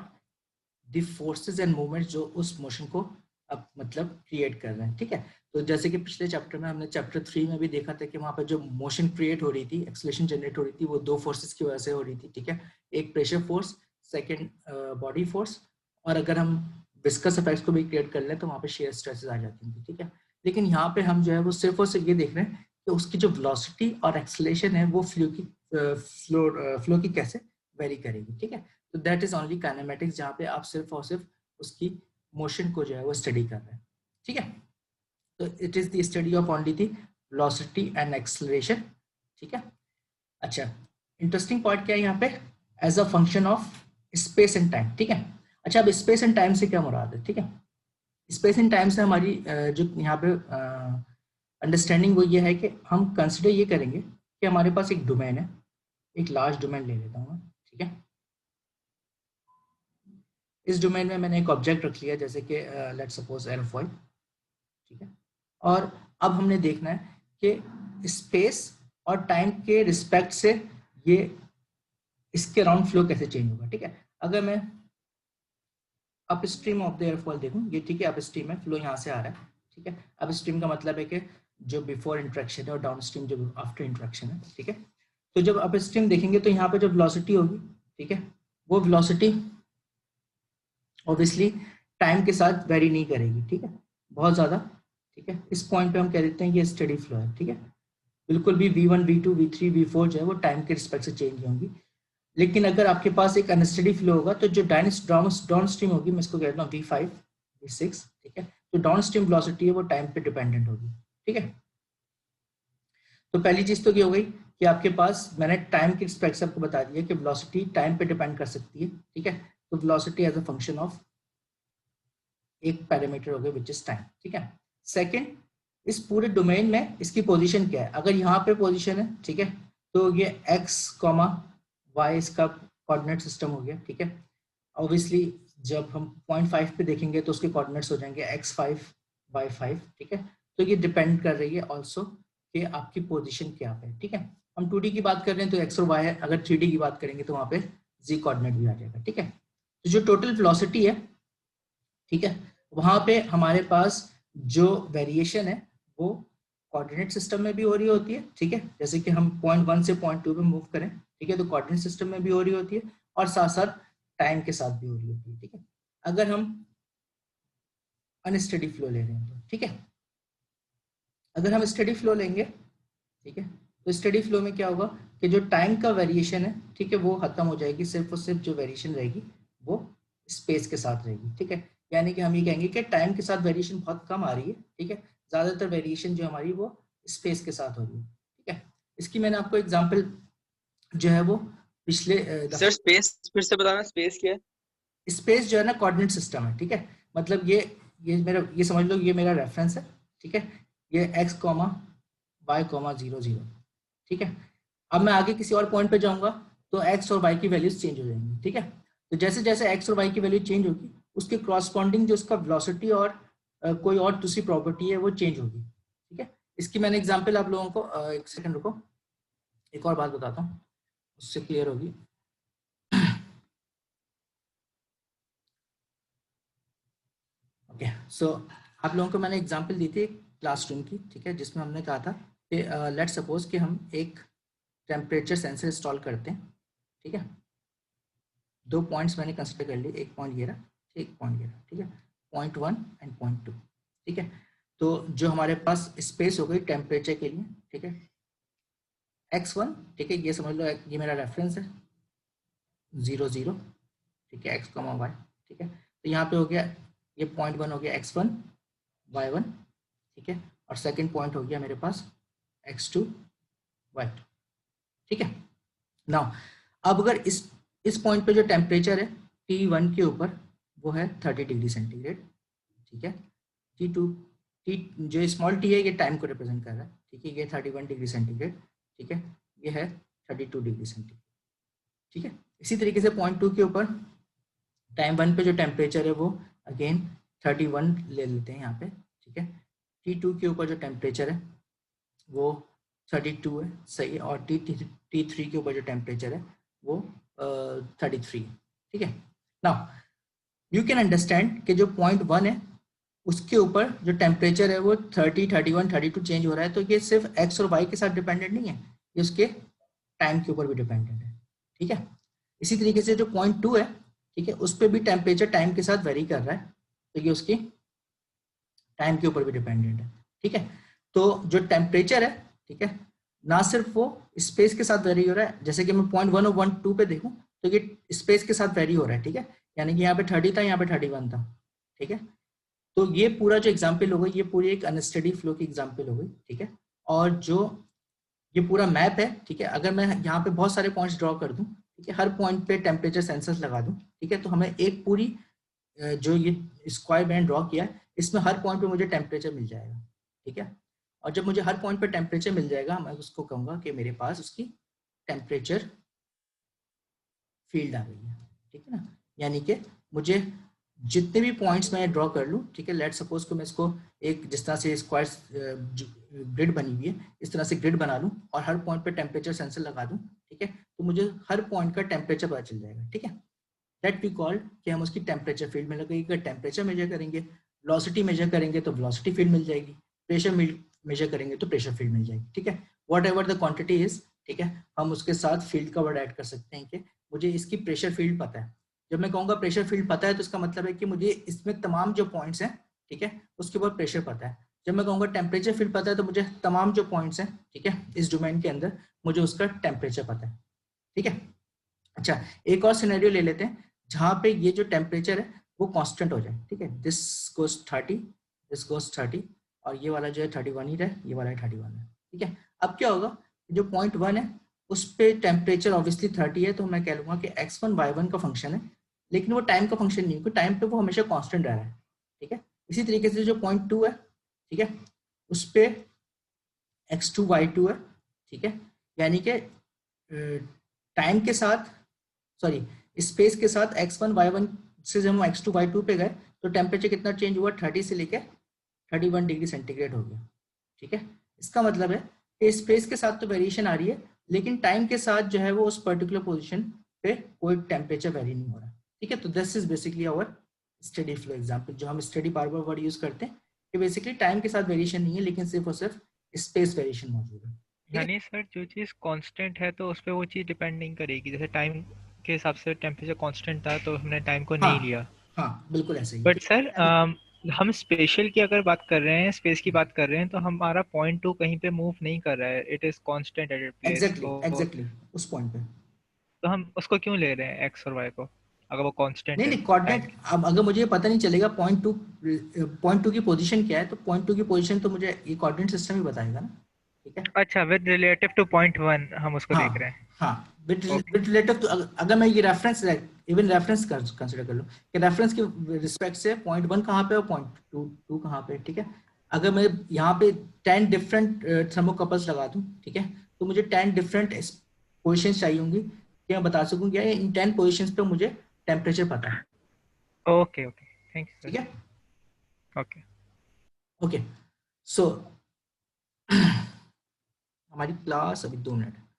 the forces and movements जो उस मोशन को अब मतलब क्रिएट कर रहे हैं, ठीक है। तो जैसे कि पिछले चैप्टर में हमने चैप्टर 3 में भी देखा था कि वहाँ पर जो मोशन क्रिएट हो रही थी, एक्सेलरेशन जनरेट हो रही थी, वो दो फोर्सेस की वजह से हो रही थी, ठीक है। एक pressure force, second body force, और अगर हम विस्कस इफेक्ट्स को भी क्रिएट कर लें तो वहाँ पे शेयर स्ट्रेसेस आ जाती थी, ठीक है। लेकिन यहाँ पे हम जो है वो सिर्फ और सिर्फ ये देख रहे हैं कि उसकी जो वेलोसिटी और एक्सेलरेशन है वो फ्लो की कैसे वेरी करेगी, ठीक है। तो दैट इज ओनली काइनेमेटिक्स, जहाँ पे आप सिर्फ और सिर्फ उसकी मोशन को जो है वो स्टडी कर रहे हैं, ठीक है। तो it is the study of only the velocity and acceleration, ठीक है। अच्छा, इंटरेस्टिंग पॉइंट क्या है यहाँ पे, as a function of space and time, ठीक है। अच्छा, अब स्पेस एंड टाइम से क्या मुराद है, ठीक है। स्पेस एंड टाइम से हमारी जो यहाँ पे अंडरस्टैंडिंग वो ये है कि हम कंसिडर ये करेंगे कि हमारे पास एक डोमेन है, एक लार्ज डोमेन ले लेता हूँ, ठीक है। इस डोमेन में मैंने एक ऑब्जेक्ट रख लिया जैसे कि लेट्स सपोज एयरफॉइल, ठीक है। और अब हमने देखना है कि स्पेस और टाइम के रिस्पेक्ट से ये इसके अराउंड फ्लो कैसे चेंज होगा, ठीक है। अगर मैं up stream of the airfall देखूं, ये ठीक है अप स्ट्रीम है, फ्लो यहाँ से आ रहा है, ठीक है। अप स्ट्रीम का मतलब है कि जो बिफोर इंट्रैक्शन है और डाउन स्ट्रीम जो आफ्टर इंट्रैक्शन है, ठीक है। तो जब अप स्ट्रीम देखेंगे तो यहाँ पे जो वेलोसिटी होगी, ठीक है, वो वेलोसिटी ऑब्वियसली टाइम के साथ वेरी नहीं करेगी, ठीक है, बहुत ज़्यादा, ठीक है। इस पॉइंट पे हम कह देते हैं कि स्टेडी फ्लो है, ठीक है। बिल्कुल भी V1, V2, V3, V4 जो है वो टाइम के रिस्पेक्ट से चेंज होंगी। लेकिन अगर आपके पास एक अनस्टेडी फ्लो होगा तो जो डाउन स्ट्रीम होगी, मैं इसको कहता हूँ V5, V6, ठीक है, तो डाउन स्ट्रीम वेलोसिटी है वो टाइम पे डिपेंडेंट होगी, ठीक है। तो पहली चीज तो ये हो गई कि आपके पास मैंने टाइम के रिस्पेक्ट से आपको बता दिया कि वेलोसिटी टाइम पे डिपेंड कर सकती है, ठीक है। तो velocity as a function of एक पैरामीटर हो गया विच इज टाइम, ठीक है। सेकंड, इस पूरे डोमेन में इसकी पोजीशन क्या है, अगर यहाँ पे पोजीशन है, ठीक है, तो ये x, y इसका कोऑर्डिनेट सिस्टम हो गया, ठीक है। ऑब्वियसली जब हम 0.5 पे देखेंगे तो उसके कोऑर्डिनेट्स हो जाएंगे x5, y5, ठीक है। तो ये डिपेंड कर रही है ऑल्सो कि आपकी पोजीशन क्या है, ठीक है। हम 2D की बात कर रहे हैं तो x और y है, अगर 3D की बात करेंगे तो वहाँ पे z कोऑर्डिनेट भी आ जाएगा, ठीक है। तो जो टोटल वेलोसिटी है, ठीक है, वहां पे हमारे पास जो वेरिएशन है वो कोऑर्डिनेट सिस्टम में भी हो रही होती है, ठीक है। जैसे कि हम पॉइंट 1 से पॉइंट 2 पे मूव करें, ठीक है, तो कोऑर्डिनेट सिस्टम में भी हो रही होती है और साथ साथ टाइम के साथ भी हो रही होती है, ठीक है। अगर हम अनस्टेडी फ्लो ले रहे हैं तो, ठीक है, अगर हम स्टेडी फ्लो लेंगे, ठीक है, तो स्टेडी फ्लो में क्या होगा कि जो टाइम का वेरिएशन है, ठीक है, वो खत्म हो जाएगी, सिर्फ और सिर्फ जो वेरिएशन रहेगी वो स्पेस के साथ रहेगी, ठीक है। यानी कि हम ये कहेंगे कि टाइम के साथ वेरिएशन बहुत कम आ रही है, ठीक है, ज्यादातर वेरिएशन जो हमारी वो स्पेस के साथ हो रही है, ठीक है। इसकी मैंने आपको एग्जांपल जो है वो पिछले सर स्पेस फिर से बताना, स्पेस क्या है? स्पेस जो है ना कोऑर्डिनेट सिस्टम है, ठीक है। मतलब ये मेरा, ये समझ लो ये मेरा रेफरेंस है, ठीक है, ये x, y, 0, 0, ठीक है। अब मैं आगे किसी और पॉइंट पे जाऊंगा तो x और y की वैल्यूज चेंज हो जाएंगी, ठीक है। तो जैसे जैसे x और y की वैल्यू चेंज होगी उसके क्रॉसपॉन्डिंग जो उसका वेलोसिटी और कोई और दूसरी प्रॉपर्टी है वो चेंज होगी, ठीक है। इसकी मैंने एग्जांपल आप लोगों को एक सेकंड रुको, एक और बात बताता हूँ उससे क्लियर होगी। ओके, सो आप लोगों को मैंने एग्जांपल दी थी क्लासरूम की, ठीक है, जिसमें हमने कहा था कि लेट्स सपोज कि हम एक टेम्परेचर सेंसर इंस्टॉल करते हैं, ठीक है। 2 पॉइंट्स मैंने कंसिडर कर लिए, एक पॉइंट ये रहा, एक पॉइंट ये रहा, ठीक है, पॉइंट 1 एंड पॉइंट 2, ठीक है। तो जो हमारे पास स्पेस हो गई टेम्परेचर के लिए, ठीक है, x1, ठीक है, ये समझ लो ये मेरा रेफरेंस है 0, 0, ठीक है, x, y, ठीक है। तो यहाँ पे हो गया ये पॉइंट 1 हो गया x1, y1, ठीक है, और सेकंड पॉइंट हो गया मेरे पास x2, y2, ठीक है। नाउ अब अगर इस पॉइंट पे जो टेम्परेचर है T1 के ऊपर वो है 30 डिग्री सेंटीग्रेड, ठीक है। T2, जो स्मॉल t है ये टाइम को रिप्रेजेंट कर रहा है, ठीक है, ये 31 डिग्री सेंटीग्रेड, ठीक है, ये है 32 डिग्री सेंटीग्रेड, ठीक है। इसी तरीके से पॉइंट 2 के ऊपर टाइम 1 पे जो टेम्परेचर है वो अगेन 31 ले लेते हैं यहाँ पे, ठीक है। T2 के ऊपर जो टेम्परेचर है वो 32 है, सही है, और T3 के ऊपर जो टेम्परेचर है वो 33 है, ठीक है। नाउ यू कैन अंडरस्टैंड कि जो पॉइंट 1 है उसके ऊपर जो टेम्परेचर है वो 30, 31, 32 चेंज हो रहा है, तो ये सिर्फ x और y के साथ डिपेंडेंट नहीं है, ये उसके टाइम के ऊपर भी डिपेंडेंट है, ठीक है। इसी तरीके से जो पॉइंट 2 है, ठीक है, उस पर भी टेम्परेचर टाइम के साथ वेरी कर रहा है, तो ये उसकी टाइम के ऊपर भी डिपेंडेंट है, ठीक है। तो जो टेम्परेचर है, ठीक है, ना सिर्फ वो स्पेस के साथ वेरी हो रहा है, जैसे कि मैं पॉइंट 1 और पॉइंट 2 पे देखूं तो ये स्पेस के साथ वेरी हो रहा है, ठीक है, यानी कि यहाँ पे 30 था, यहाँ पे 31 था, ठीक है। तो ये पूरा जो एग्जाम्पल हो गई ये पूरी एक अनस्टेडी फ्लो की एग्जाम्पल हो गई, ठीक है। और जो ये पूरा मैप है, ठीक है, अगर मैं यहाँ पे बहुत सारे पॉइंट्स ड्रॉ कर दूं, ठीक है, हर पॉइंट पे टेम्परेचर सेंसर्स लगा दूं, ठीक है, तो हमें एक पूरी जो ये स्क्वायर मैंने ड्रॉ किया है इसमें हर पॉइंट पे मुझे टेम्परेचर मिल जाएगा, ठीक है। और जब मुझे हर पॉइंट पे टेम्परेचर मिल जाएगा मैं उसको कहूँगा कि मेरे पास उसकी टेम्परेचर फील्ड आ गई है, ठीक है ना। यानी कि मुझे जितने भी पॉइंट्स मैं ड्रॉ कर लूँ, ठीक है, लेट सपोज को मैं इसको एक जिस तरह से स्क्वायर ग्रिड बनी हुई है इस तरह से ग्रिड बना लूँ और हर पॉइंट पे टेम्परेचर सेंसर लगा दूँ, ठीक है, तो मुझे हर पॉइंट का टेम्परेचर पता चल जाएगा, ठीक है। दैट वी कॉल कि हम उसकी टेम्परेचर फील्ड में लगेगी, टेम्परेचर मेजर करेंगे, वेलोसिटी मेजर करेंगे तो वेलोसिटी फील्ड मिल जाएगी, प्रेशर मेजर करेंगे तो प्रेशर फील्ड मिल जाएगी, ठीक है। What ever the quantity is, ठीक है, हम उसके साथ फील्ड का वर्ड ऐड कर सकते हैं कि मुझे इसकी प्रेशर फील्ड पता है। जब मैं कहूँगा प्रेशर फील्ड पता है तो इसका मतलब है कि मुझे इसमें तमाम जो पॉइंट्स हैं, ठीक है, उसके ऊपर प्रेशर पता है। जब मैं कहूँगा टेम्परेचर फील्ड पता है तो मुझे तमाम जो पॉइंट्स हैं, ठीक है, इस डोमेन के अंदर मुझे उसका टेम्परेचर पता है, ठीक है। अच्छा, एक और सिनेरियो ले लेते हैं जहाँ पे ये जो टेम्परेचर है वो कांस्टेंट हो जाए, ठीक है, दिस गोस 30, दिस गोस 30 और ये वाला जो है 31 ही रहे, ये वाला 31 है, ठीक है। अब क्या होगा, जो पॉइंट 1 है उस पे टेम्परेचर ऑब्वियसली 30 है, तो मैं कह लूँगा कि x1 y1 का फंक्शन है, लेकिन वो टाइम का फंक्शन नहीं है, क्योंकि टाइम पे वो हमेशा कांस्टेंट रह रहा है, ठीक है। इसी तरीके से जो पॉइंट 2 है, ठीक है, उस पे x2 y2 है, ठीक है, यानी कि टाइम के साथ, सॉरी, स्पेस के साथ x1 y1 से जब हम x2 y2 पे गए तो टेम्परेचर कितना चेंज हुआ, 30 से लेके 31 डिग्री सेंटीग्रेड हो गया, ठीक है। इसका मतलब है कि स्पेस के साथ तो वेरिएशन आ रही है, लेकिन टाइम के साथ जो है वो उस पर्टिकुलर पोजीशन पे कोई टेम्परेचर वेरी नहीं हो रहा, ठीक है। तो this is basically our steady flow example, जो हम स्टेडी बार बार वर्ड यूज करते हैं कि बेसिकली टाइम के साथ वेरिएशन नहीं है, लेकिन सिर्फ और सिर्फ स्पेस वेरिएशन मौजूद है। यानी सर जो चीज़ कांस्टेंट है तो उस पर वो चीज़ डिपेंड नहीं करेगी, जैसे टाइम के हिसाब से टेम्परेचर कांस्टेंट था तो हमने टाइम को नहीं लिया। हाँ बिल्कुल ऐसे ही। बट सर हम स्पेशल की अगर बात कर रहे हैं, स्पेस की बात कर रहे हैं, तो हमारा पॉइंट 2 कहीं पे मूव नहीं कर रहा है, it is constant at it place. Exactly उस पॉइंट पे तो हम उसको क्यों ले रहे हैं एक्स और वाई को, अगर वो कांस्टेंट है नहीं कोऑर्डिनेट। अब अगर मुझे पता नहीं चलेगा पॉइंट टू की पोजीशन क्या है, तो पॉइंट 2 की पोजीशन तो मुझे ये कोऑर्डिनेट सिस्टम ही बताएगा ना, ठीक है। अच्छा, विद रिलेटिव टू पॉइंट 1 हम उसको देख रहे हैं। हाँ विद रिलेटिव टू, अगर मैं ये रेफरेंस इवन रेफरेंस कंसीडर कर लूँ कि रेफरेंस के रिस्पेक्ट से पॉइंट 1 कहाँ पे और पॉइंट 2 कहाँ पे, ठीक है। अगर मैं यहाँ पे 10 डिफरेंट थर्मोकपल्स लगा दूँ, ठीक है, तो मुझे 10 डिफरेंट पोजिशन चाहिए होंगी कि मैं बता सकूँ कि इन 10 पोजिशन पे मुझे टेम्परेचर पता है। ओके ओके, थैंक यू ठीक है, ओके ओके। सो हमारी क्लास अभी 2 मिनट है।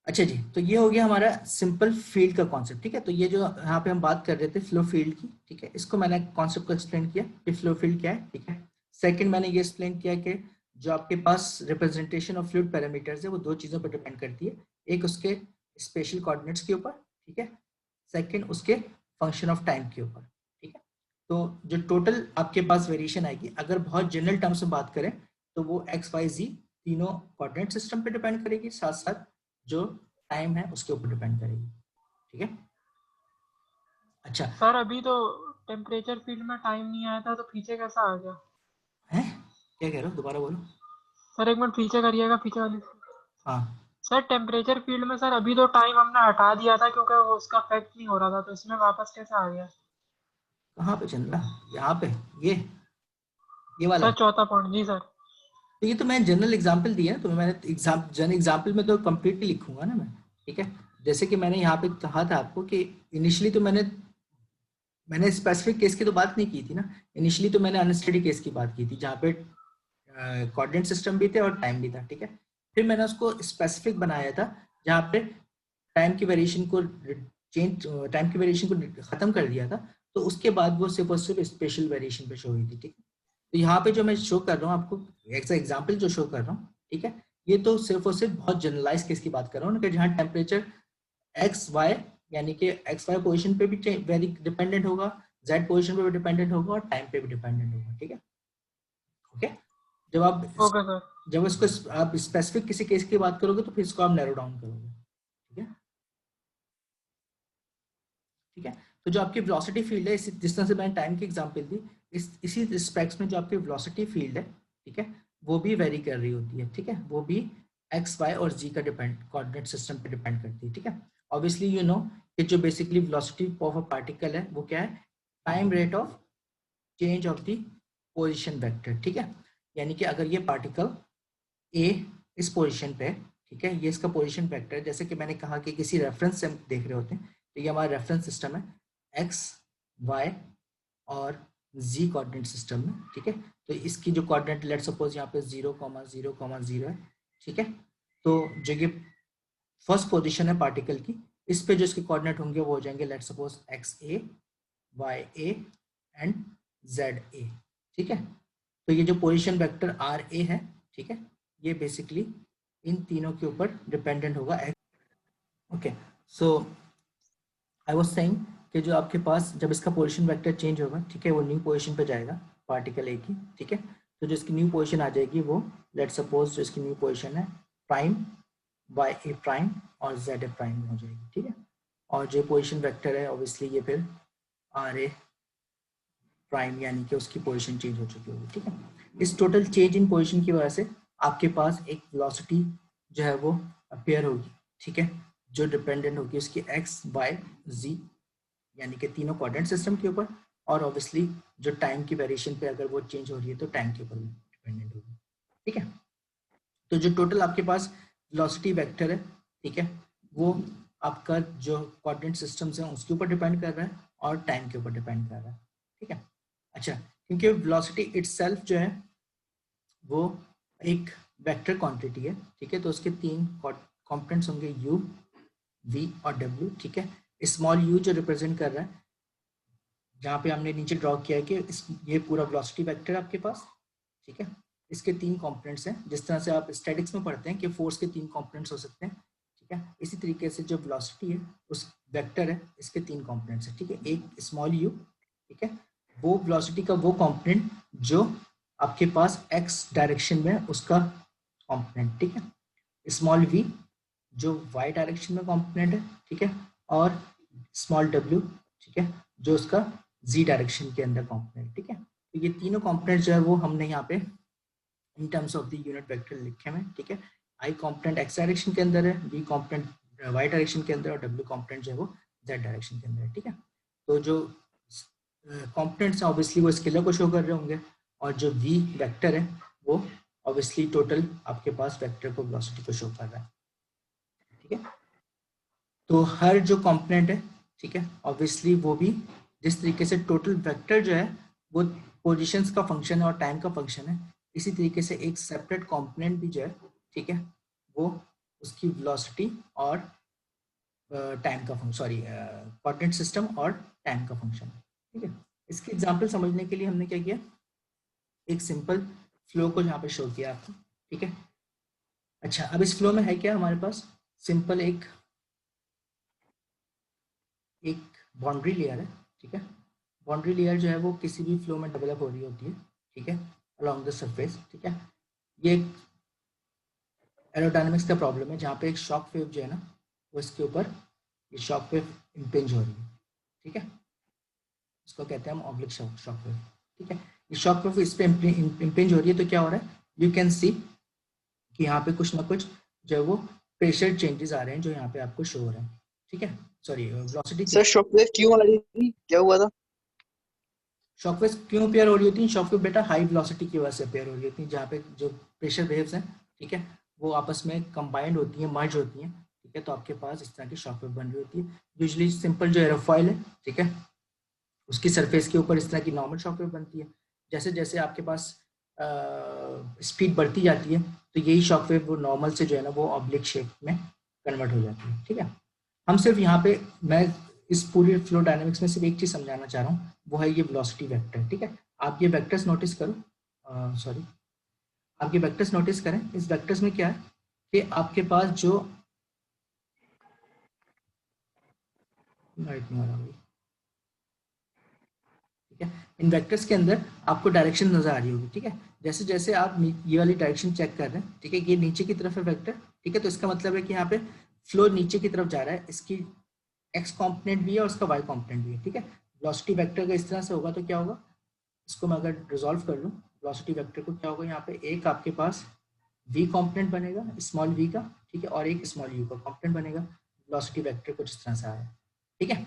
अच्छा जी, तो ये हो गया हमारा सिंपल फील्ड का कॉन्सेप्ट, ठीक है। तो ये जो यहाँ पे हम बात कर रहे थे फ्लो फील्ड की, ठीक है, इसको मैंने कॉन्सेप्ट को एक्सप्लेन किया कि फ्लो फील्ड क्या है, ठीक है। सेकंड मैंने ये एक्सप्लेन किया कि जो आपके पास रिप्रेजेंटेशन ऑफ फ्लूइड पैरामीटर्स है वो 2 चीज़ों पर डिपेंड करती है, एक उसके स्पेशल कोऑर्डिनेट्स के ऊपर, ठीक है, सेकंड उसके फंक्शन ऑफ टाइम के ऊपर, ठीक है। तो जो टोटल आपके पास वेरिएशन आएगी, अगर बहुत जनरल टर्म्स में बात करें तो वो एक्स वाई जी तीनों कोऑर्डिनेट सिस्टम पे डिपेंड करेगी, साथ साथ जो टाइम है उसके ऊपर डिपेंड करेगी, ठीक है। अच्छा सर अभी तो टेम्परेचर फील्ड में टाइम नहीं आया था, तो पीछे कैसा आ गया है, क्या कह रहे हो, दोबारा बोलो। सर? एक मिनट पीछे करिएगा, पीछे वाली। हाँ सर टेम्परेचर फील्ड में सर अभी तो टाइम हमने हटा दिया था क्योंकि वो उसका इफेक्ट नहीं हो रहा था, तो इसमें वापस कैसे आ गया? कहाँ पे चंद्रा, यहाँ पे ये वाला। सर चौथा पॉइंट जी सर। तो ये तो मैं जनरल एग्जांपल दिया तो मैंने जनरल एग्जांपल में तो कंप्लीटली लिखूंगा ना मैं, ठीक है। जैसे कि मैंने यहाँ पे कहा था आपको कि इनिशियली तो मैंने स्पेसिफिक केस की तो बात नहीं की थी ना, इनिशियली तो मैंने अनस्टेडी केस की बात की थी जहाँ पे कोऑर्डिनेट सिस्टम भी थे और टाइम भी था, ठीक है। फिर मैंने उसको स्पेसिफिक बनाया था जहाँ पे टाइम की वेरिएशन को खत्म कर दिया था, तो उसके बाद वो सिर्फ और सिर्फ स्पेशल वेरिएशन पे शो हुई थी, ठीक है। तो यहाँ पे जो मैं शो कर रहा हूँ आपको एग्जाम्पल जो शो कर रहा हूँ, ठीक है, ये तो सिर्फ और सिर्फ बहुत जनरलाइज केस की बात कर रहा हूँ कि जहाँ टेम्परेचर एक्स वाई यानी कि एक्स वाई पोजिशन पे भी वेरी डिपेंडेंट होगा, जेड पोजिशन पे भी डिपेंडेंट होगा और टाइम पे भी डिपेंडेंट होगा, ठीक है, ओके। जब आप ओके सर। जब इसको आप स्पेसिफिक किसी केस की बात करोगे तो फिर इसको आप नैरो डाउन करोगे, ठीक है, ठीक है। तो जो आपकी वेलोसिटी फील्ड है, जिस तरह से मैंने टाइम की एग्जांपल दी, इसी रिस्पेक्ट्स में जो आपकी वेलोसिटी फील्ड है, ठीक है, वो भी वेरी कर रही होती है, ठीक है, वो भी एक्स वाई और जी का कोऑर्डिनेट सिस्टम पे डिपेंड करती है, ठीक है। ऑब्वियसली यू नो कि जो basically velocity of a particle है वो क्या है, time rate of change of the position vector, ठीक है। यानी कि अगर ये पार्टिकल ए इस पोजिशन पे, ठीक है, ये इसका पोजिशन वेक्टर है, जैसे कि मैंने कहा कि किसी रेफरेंस से हम देख रहे होते हैं, तो ये हमारा रेफरेंस सिस्टम है, एक्स वाई और z कोऑर्डिनेट सिस्टम में, ठीक है। तो इसकी जो कोऑर्डिनेट लेट सपोज यहाँ पे 0,0,0 है, ठीक है। तो जो ये फर्स्ट पोजीशन है पार्टिकल की, इस पे जो इसके कोऑर्डिनेट होंगे वो हो जाएंगे let suppose XA, YA and ZA, ठीक है। तो ये जो पोजीशन वेक्टर RA है, ठीक है, ये बेसिकली इन तीनों के ऊपर डिपेंडेंट होगा। Okay, so I was saying कि जो आपके पास जब इसका पोजीशन वेक्टर चेंज होगा, ठीक है, वो न्यू पोजीशन पे जाएगा पार्टिकल ए की, ठीक है। तो जो इसकी न्यू पोजीशन आ जाएगी वो लेट सपोज जो इसकी न्यू पोजीशन है प्राइम YA प्राइम और ZA प्राइम में हो जाएगी, ठीक है। और जो पोजीशन वेक्टर है ऑब्वियसली ये फिर RA प्राइम यानी कि उसकी पोजीशन चेंज हो चुकी होगी, ठीक है। इस टोटल चेंज इन पोजीशन की वजह से आपके पास एक वेलोसिटी जो है वो अपीयर होगी, ठीक है, जो डिपेंडेंट होगी उसकी x, y, z यानी कि तीनों कोऑर्डिनेट सिस्टम के ऊपर, और ऑब्वियसली जो टाइम की वेरिएशन पे अगर वो चेंज हो रही है तो टाइम के ऊपर डिपेंडेंट होगी, ठीक है। तो जो टोटल आपके पास वेलोसिटी वेक्टर है, ठीक है, वो आपका जो कोऑर्डिनेट सिस्टम्स हैं उसके ऊपर डिपेंड कर रहा है और टाइम के ऊपर डिपेंड कर रहा है, ठीक है। अच्छा, क्योंकि वेलोसिटी इटसेल्फ जो है वो एक वेक्टर क्वांटिटी है, ठीक है, तो उसके तीन कंपोनेंट्स होंगे u, v और w, ठीक है। स्मॉल u जो रिप्रेजेंट कर रहा है, जहाँ पे हमने नीचे ड्रॉ किया है कि ये पूरा वेलोसिटी वेक्टर है आपके पास, ठीक है। इसके तीन कंपोनेंट्स हैं, जिस तरह से आप स्टैटिक्स में पढ़ते हैं कि फोर्स के तीन कंपोनेंट्स हो सकते हैं, ठीक है। इसी तरीके से जो वेलोसिटी है उस वेक्टर है, इसके तीन कंपोनेंट्स हैं, ठीक है। एक स्मॉल u, ठीक है, वो वेलोसिटी का वो कंपोनेंट जो आपके पास x डायरेक्शन में उसका कंपोनेंट, ठीक है। स्मॉल v जो y डायरेक्शन में कंपोनेंट है, ठीक है, और स्मॉल w, ठीक है, जो उसका z डायरेक्शन के अंदर कंपोनेंट, ठीक है। तो ये तीनों कंपोनेंट जो है वो हमने यहाँ पे in terms of the unit vector लिखे हैं, ठीक है। i कंपोनेंट x डायरेक्शन के अंदर है, v कंपोनेंट y डायरेक्शन के अंदर, और w कंपोनेंट जो है वो z डायरेक्शन के अंदर है, ठीक है। तो जो कंपोनेंट्स हैं ऑब्वियसली वो स्केलर को शो कर रहे होंगे, और जो v वेक्टर है वो ऑब्वियसली टोटल आपके पास वेक्टर को वेलोसिटी को शो कर रहा है, ठीक है। तो हर जो कंपोनेंट है, ठीक है, ऑब्वियसली वो भी जिस तरीके से टोटल वेक्टर जो है वो पोजीशंस का फंक्शन है और टाइम का फंक्शन है, इसी तरीके से एक सेपरेट कंपोनेंट भी जो है, ठीक है, वो उसकी वेलोसिटी और टाइम का फंक्शन, सॉरी कोऑर्डिनेट सिस्टम और टाइम का फंक्शन है, ठीक है। इसकी एग्जांपल समझने के लिए हमने क्या किया, एक सिंपल फ्लो को यहाँ पे शो किया आपको, ठीक है। अच्छा, अब इस फ्लो में है क्या हमारे पास, सिंपल एक बाउंड्री लेयर है, ठीक है। बाउंड्री लेयर जो है वो किसी भी फ्लो में डेवलप हो रही होती है, ठीक है, अलोंग द सरफेस, ठीक है। ये एक एरोडायनामिक्स का प्रॉब्लम है जहाँ पे एक शॉक वेव जो है ना वो इसके ऊपर ये शॉक वेव इम्पिंज हो रही है, ठीक है, इसको कहते हैं हम ऑब्लिक शॉक वेव, ठीक है। ये शॉक वेव इस पे इम्पिंज हो रही है, तो क्या हो रहा है, यू कैन सी कि यहाँ पे कुछ ना कुछ जो है वो प्रेशर चेंजेस आ रहे हैं जो यहाँ पे आपको शो हो रहे हैं, ठीक है। सॉरी, वेलोसिटी सर शॉकवेव क्यों आ रही थी, क्या हुआ था? शॉकवेव क्यों अपेयर हो रही होती है, शॉकवेव बेटा हाई वेलोसिटी की वजह से अपेयर हो रही होती है, जहाँ पे जो प्रेशर वेव्स हैं, ठीक है, वो आपस में कंबाइंड होती हैं, मर्ज होती हैं, ठीक है। तो आपके पास इस तरह की शॉकवेव बन रही होती है। यूजुअली सिंपल जो एरोफॉइल है, ठीक है, उसकी सरफेस के ऊपर इस तरह की नॉर्मल शॉकवेव बनती है। जैसे जैसे आपके पास स्पीड बढ़ती जाती है तो यही शॉकवेव वो नॉर्मल से जो है ना वो ऑब्लिक शेप में कन्वर्ट हो जाती है, ठीक है। हम सिर्फ यहाँ पे मैं इस पूरी फ्लो डायनामिक्स में सिर्फ एक चीज समझाना चाह रहा हूँ, वो है ये वेलोसिटी वेक्टर, ठीक है। आप ये वेक्टर्स नोटिस करो, सॉरी आप ये वेक्टर्स नोटिस करें। इस वेक्टर्स में क्या है कि आपके पास जो ठीक है, इन वेक्टर्स के अंदर आपको डायरेक्शन नजर आ रही होगी, ठीक है। जैसे जैसे आप ये वाली डायरेक्शन चेक कर रहे हैं, ठीक है, ये नीचे की तरफ है वेक्टर, ठीक है, तो इसका मतलब है कि यहाँ पे फ्लो नीचे की तरफ जा रहा है, इसकी एक्स कॉम्पोनेंट भी है और उसका वाई कॉम्पोनेंट भी है, ठीक है। वेलोसिटी वेक्टर का इस तरह से होगा तो क्या होगा, इसको मैं अगर रिजॉल्व कर लूँ वेलोसिटी वेक्टर को, क्या होगा, यहाँ पे एक आपके पास v कॉम्पोनेंट बनेगा स्मॉल v का, ठीक है, और एक स्मॉल u का कॉम्पोनेंट बनेगा। वेलोसिटी वेक्टर कुछ इस तरह से आया, ठीक है।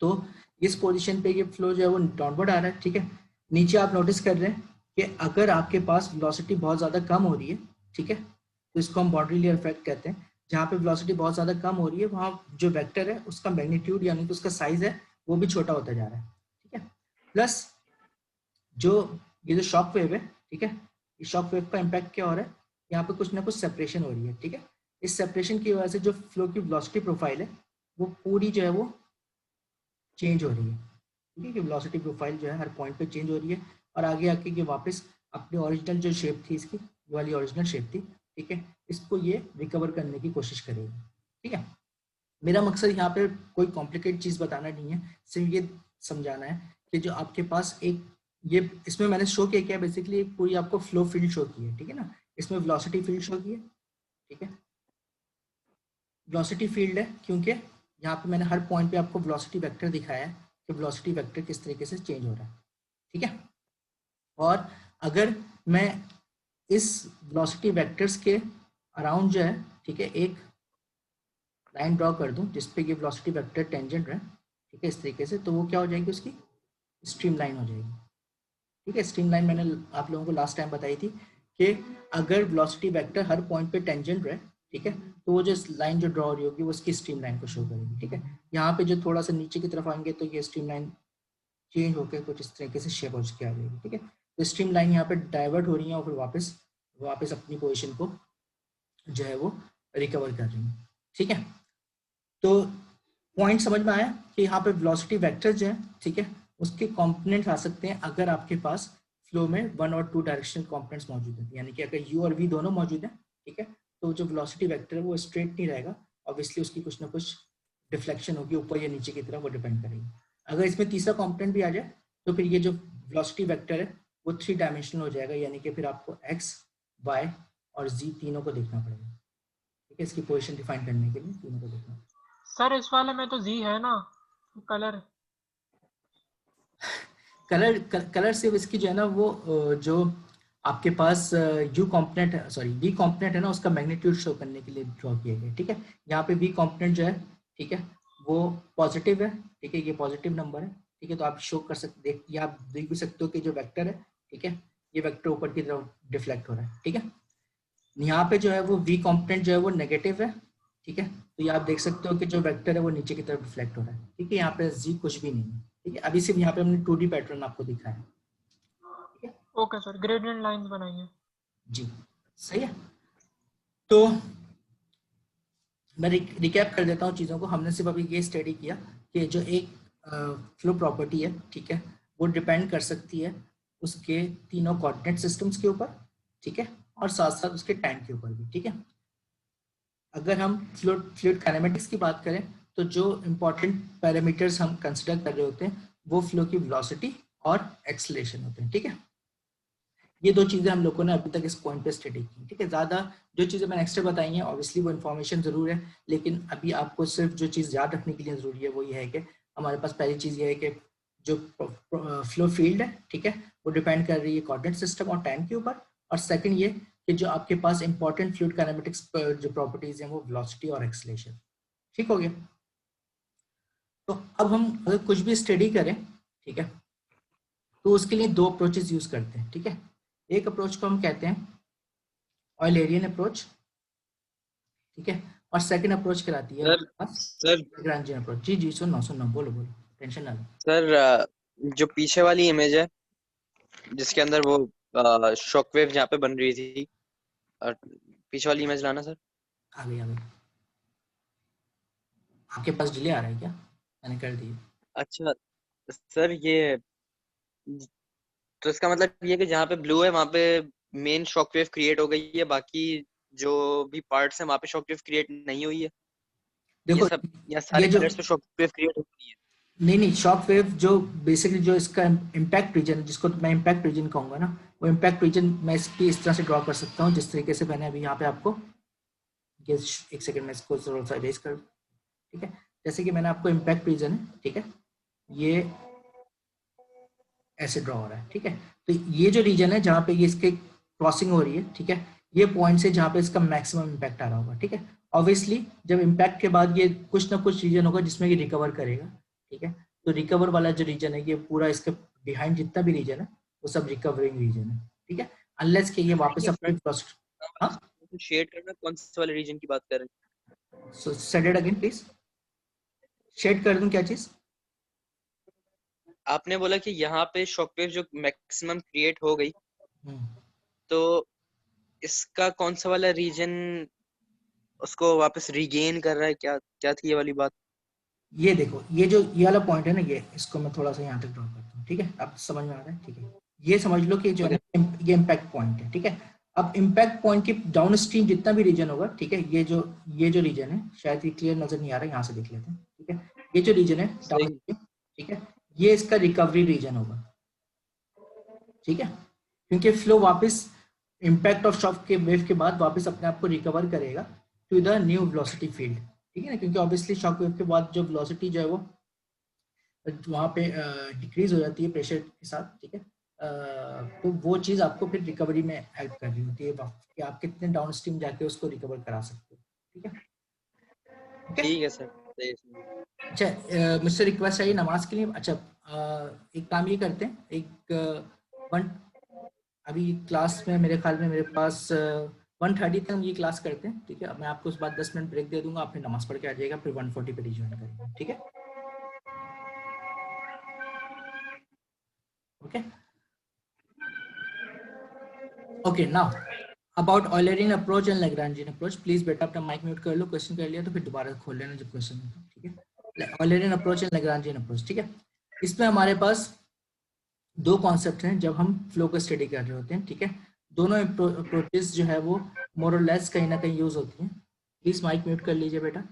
तो इस पोजीशन पे ये फ्लो जो है वो डाउनवर्ड आ रहा है, ठीक है। नीचे आप नोटिस कर रहे हैं कि अगर आपके पास वेलोसिटी बहुत ज़्यादा कम हो रही है, ठीक है, तो इसको हम बाउंड्री लेयर इफेक्ट कहते हैं। जहाँ पे वेलोसिटी बहुत ज़्यादा कम हो रही है वहाँ जो वेक्टर है उसका मैग्नीट्यूड यानी कि उसका साइज है वो भी छोटा होता जा रहा है, ठीक है। प्लस जो ये जो शॉक वेव है, ठीक है, इस शॉक वेव का इम्पैक्ट क्या हो रहा है, यहाँ पे कुछ ना कुछ सेपरेशन हो रही है, ठीक है। इस सेपरेशन की वजह से जो फ्लो की वेलोसिटी प्रोफाइल है वो पूरी जो है वो चेंज हो रही है, ठीक है, कि वेलोसिटी प्रोफाइल जो है हर पॉइंट पे चेंज हो रही है और आगे आके ये वापस अपनी ओरिजिनल जो शेप थी इसकी, ये वाली ओरिजिनल शेप थी, ठीक है, इसको ये रिकवर करने की कोशिश करेगी, ठीक है। मेरा मकसद यहाँ पे कोई कॉम्प्लिकेट चीज़ बताना नहीं है, सिर्फ ये समझाना है कि जो आपके पास एक ये इसमें मैंने शो किया क्या, बेसिकली एक पूरी आपको फ्लो फील्ड शो की है, ठीक है ना। इसमें वेलोसिटी फील्ड शो की है, ठीक है, वेलोसिटी फील्ड है क्योंकि यहाँ पे मैंने हर पॉइंट पे आपको वेलोसिटी वेक्टर दिखाया है कि वेलोसिटी वेक्टर किस तरीके से चेंज हो रहा है, ठीक है। और अगर मैं इस वेलोसिटी वेक्टर्स के अराउंड जो है, ठीक है, एक लाइन ड्रॉ कर दूं जिसपे ये वेलोसिटी वेक्टर टेंजेंट है, ठीक है, इस तरीके से, तो वो क्या हो जाएगी, उसकी स्ट्रीम लाइन हो जाएगी, ठीक है। स्ट्रीम लाइन मैंने आप लोगों को लास्ट टाइम बताई थी कि अगर वेलोसिटी वेक्टर हर पॉइंट पे टेंजेंट रहे, ठीक है, तो वो जो लाइन जो ड्रॉ हो रही होगी वो उसकी स्ट्रीम लाइन को शो करेगी, ठीक है। यहाँ पे जो थोड़ा सा नीचे की तरफ आएंगे तो ये स्ट्रीम लाइन चेंज होकर कुछ इस तरीके से शेप हो के आ जाएगी, ठीक है। तो स्ट्रीम लाइन यहाँ पे डाइवर्ट हो रही है और फिर वापस अपनी पोजिशन को जो है वो रिकवर कर रही है, ठीक है। तो पॉइंट समझ में आया कि यहाँ पे वेलोसिटी वेक्टर जो है, ठीक है, उसके कंपोनेंट्स आ सकते हैं अगर आपके पास फ्लो में 1 और 2 डायरेक्शनल कंपोनेंट्स मौजूद है, यानी कि अगर u और v दोनों मौजूद है, ठीक है, तो जो वेलोसिटी वेक्टर है वो स्ट्रेट नहीं रहेगा, ऑब्वियसली उसकी कुछ ना कुछ डिफ्लेक्शन होगी ऊपर या नीचे की तरफ, वो डिपेंड करेगी। अगर इसमें तीसरा कंपोनेंट भी आ जाए तो फिर ये जो वेलोसिटी वेक्टर है वो 3 डायमेंशनल हो जाएगा, यानी कि फिर आपको x, y और z तीनों को देखना पड़ेगा, ठीक है, इसकी पोजिशन डिफाइन करने के लिए तीनों को देखना पड़ेगा। सर इस वाले में तो जी है ना, कलर कलर सिर्फ इसकी जो है ना वो जो आपके पास यू कॉम्पोनेंट है, सॉरी वी कॉम्पोनेंट है ना, उसका मैग्नीट्यूड शो करने के लिए ड्रॉ किया गया, ठीक है। यहाँ पे वी कॉम्पोनेंट जो है, ठीक है, वो पॉजिटिव है, ठीक है, ये पॉजिटिव नंबर है, ठीक है, तो आप शो कर सकते, या आप देख भी सकते हो कि जो वेक्टर है, ठीक है, ये वेक्टर ऊपर की तरफ डिफ्लेक्ट हो रहा है, ठीक है। यहाँ पे जो है वो वी कॉम्पोनेंट जो है वो नेगेटिव है, ठीक है, तो ये आप देख सकते हो कि जो वेक्टर है वो नीचे की तरफ डिफ्लेक्ट हो रहा है, ठीक है, यहाँ पे जी कुछ भी नहीं है, ठीक है। अभी सिर्फ यहाँ पे हमने 2D पैटर्न आपको दिखाया है, ठीक है। ओके सर, ग्रेडियंट लाइंस बनाइए जी सही है। तो मैं रिकैप कर देता हूँ चीज़ों को। हमने सिर्फ अभी ये स्टडी किया कि जो एक फ्लो प्रॉपर्टी है, ठीक है, वो डिपेंड कर सकती है उसके तीनों कोऑर्डिनेट सिस्टम्स के ऊपर, ठीक है, और साथ साथ उसके टाइम के ऊपर भी, ठीक है। अगर हम फ्लूइड काइनेमेटिक्स की बात करें तो जो इम्पोर्टेंट पैरामीटर्स हम कंसिडर कर रहे होते हैं वो फ्लो की वेलोसिटी और एक्सेलरेशन होते हैं, ठीक है। ये दो चीज़ें हम लोगों ने अभी तक इस पॉइंट पे स्टडी की, ठीक है। ज़्यादा जो चीज़ें मैंने एक्स्ट्रा बताई हैं ऑब्वियसली वो इन्फॉर्मेशन ज़रूर है, लेकिन अभी आपको सिर्फ जो चीज़ याद रखने के लिए ज़रूरी है वो ये है कि हमारे पास पहली चीज़ ये है कि जो फ्लो फील्ड है, ठीक है, वो डिपेंड कर रही है कोऑर्डिनेट सिस्टम और टाइम के ऊपर, और सेकंड ये कि जो आपके पास इंपॉर्टेंट फ्लूइड काइनेमेटिक्स जो प्रॉपर्टीज हैं वो वेलोसिटी और एक्सेलरेशन, ठीक हो गया। तो अब हम अगर कुछ भी स्टडी करें, ठीक है, तो उसके लिए दो अप्रोचेस यूज करते हैं, ठीक है। एक अप्रोच को हम कहते हैं ऑयलेरियन अप्रोच, ठीक है, और सेकंड अप्रोच कहलाती है सर लैग्रांजियन अप्रोच। जी जी सुनो बोलो टेंशन ना लो। सर जो पीछे वाली इमेज है जिसके अंदर वो शॉकवेव जहाँ पे बन रही थी, पीछे वाली इमेज लाना सर। आ गई आपके पास डिले आ रहा है क्या? मैंने कर दी। अच्छा सर, ये तो इसका मतलब ये कि जहाँ पे ब्लू है वहाँ पे मेन शॉकवेव क्रिएट हो गई है, बाकी जो भी पार्ट्स हैं वहाँ पे शॉकवेव क्रिएट नहीं हुई है। देखो ये सब या सारे ये जो कलर्स पे शॉकवेव क्रिएट हो रही है? नहीं शॉक वेव जो बेसिकली जो इसका इम्पैक्ट रीजन, जिसको मैं इम्पैक्ट रीजन कहूँगा ना, वो इम्पैक्ट रीजन मैं इसकी इस तरह से ड्रॉ कर सकता हूँ जिस तरीके से मैंने अभी यहाँ पे आपको, ये एक सेकंड में इसको थोड़ा सा इरेज कर, ठीक है। जैसे कि मैंने आपको इम्पैक्ट रीजन है, ठीक है, ये ऐसे ड्रॉ हो रहा है, ठीक है। तो ये जो रीजन है जहाँ पे ये इसके क्रॉसिंग हो रही है, ठीक है, ये पॉइंट से जहाँ पे इसका मैक्सिमम इम्पैक्ट आ रहा होगा, ठीक है। ऑब्वियसली जब इम्पैक्ट के बाद ये कुछ ना कुछ रीजन होगा जिसमें ये रिकवर करेगा, ठीक है। तो रिकवर वाला जो रीजन है ये पूरा इसके बिहाइंड जितना भी रीजन है वो सब रिकवरिंग रीजन है, ठीक है, अनलेस कि ये वापस अपने शेड करना, कौन से वाले रीजन की बात कर रहे हैं? So said it again please. शेड कर दूं क्या चीज? आपने बोला कि यहाँ पे शॉक वेव जो मैक्सिमम क्रिएट हो गई, तो इसका कौन सा वाला रीजन उसको वापस रिगेन कर रहा है? क्या क्या थी ये वाली बात? ये देखो, ये वाला पॉइंट है ना, ये इसको मैं थोड़ा सा यहाँ तक ड्रॉ करता हूँ, ठीक है, अब समझ में आ रहा है, ठीक है। ये समझ लो कि जो है ये इम्पैक्ट पॉइंट है, ठीक है। अब इम्पैक्ट पॉइंट के डाउन स्ट्रीम जितना भी रीजन होगा, ठीक है, ये जो रीजन है, शायद ये क्लियर नजर नहीं आ रहा है, यहाँ से देख लेते हैं, ठीक है। ये जो रीजन है डाउन स्ट्रीम, ठीक है, ये इसका रिकवरी रीजन होगा, ठीक है, क्योंकि फ्लो वापस इम्पैक्ट ऑफ शॉक के वेव के बाद वापस अपने आप को रिकवर करेगा to the new velocity field, ठीक है ना, क्योंकि ऑब्वियसली शॉक वेव के बाद जो वेलोसिटी जो है वो वहाँ पे डिक्रीज हो जाती है प्रेशर के साथ, ठीक है। तो वो चीज़ आपको फिर रिकवरी में हेल्प कर रही होती है कि आप कितने डाउन स्ट्रीम जाके उसको रिकवर करा सकते हो, ठीक है। ठीक है सर। अच्छा, मुझसे रिक्वेस्ट आई नमाज के लिए। अच्छा, एक काम ये करते हैं, अभी क्लास में मेरे ख्याल में मेरे पास 1:30 तक हम ये क्लास करते हैं, ठीक है। मैं आपको उस बाद 10 मिनट ब्रेक दे दूंगा, आप फिर नमाज पढ़ के आ जाएगा, फिर 1:40 पे रिज्वाइन करेंगे, ठीक है। Okay, now about Eulerian approach and Lagrangian approach. Please बेटा अपना माइक म्यूट कर लो, क्वेश्चन कर लिया तो फिर दोबारा खोल लेना जब क्वेश्चन हो, ठीक है। ऑयलरियन अप्रोच एंड लैग्रांजियन अप्रोच, ठीक है। इसमें हमारे पास दो कॉन्सेप्ट हैं जब हम फ्लो को स्टडी कर रहे होते हैं, ठीक है। दोनों अप्रोचेस जो है वो मोर और लेस कहीं ना कहीं यूज होती हैं। प्लीज माइक म्यूट कर लीजिए बेटा,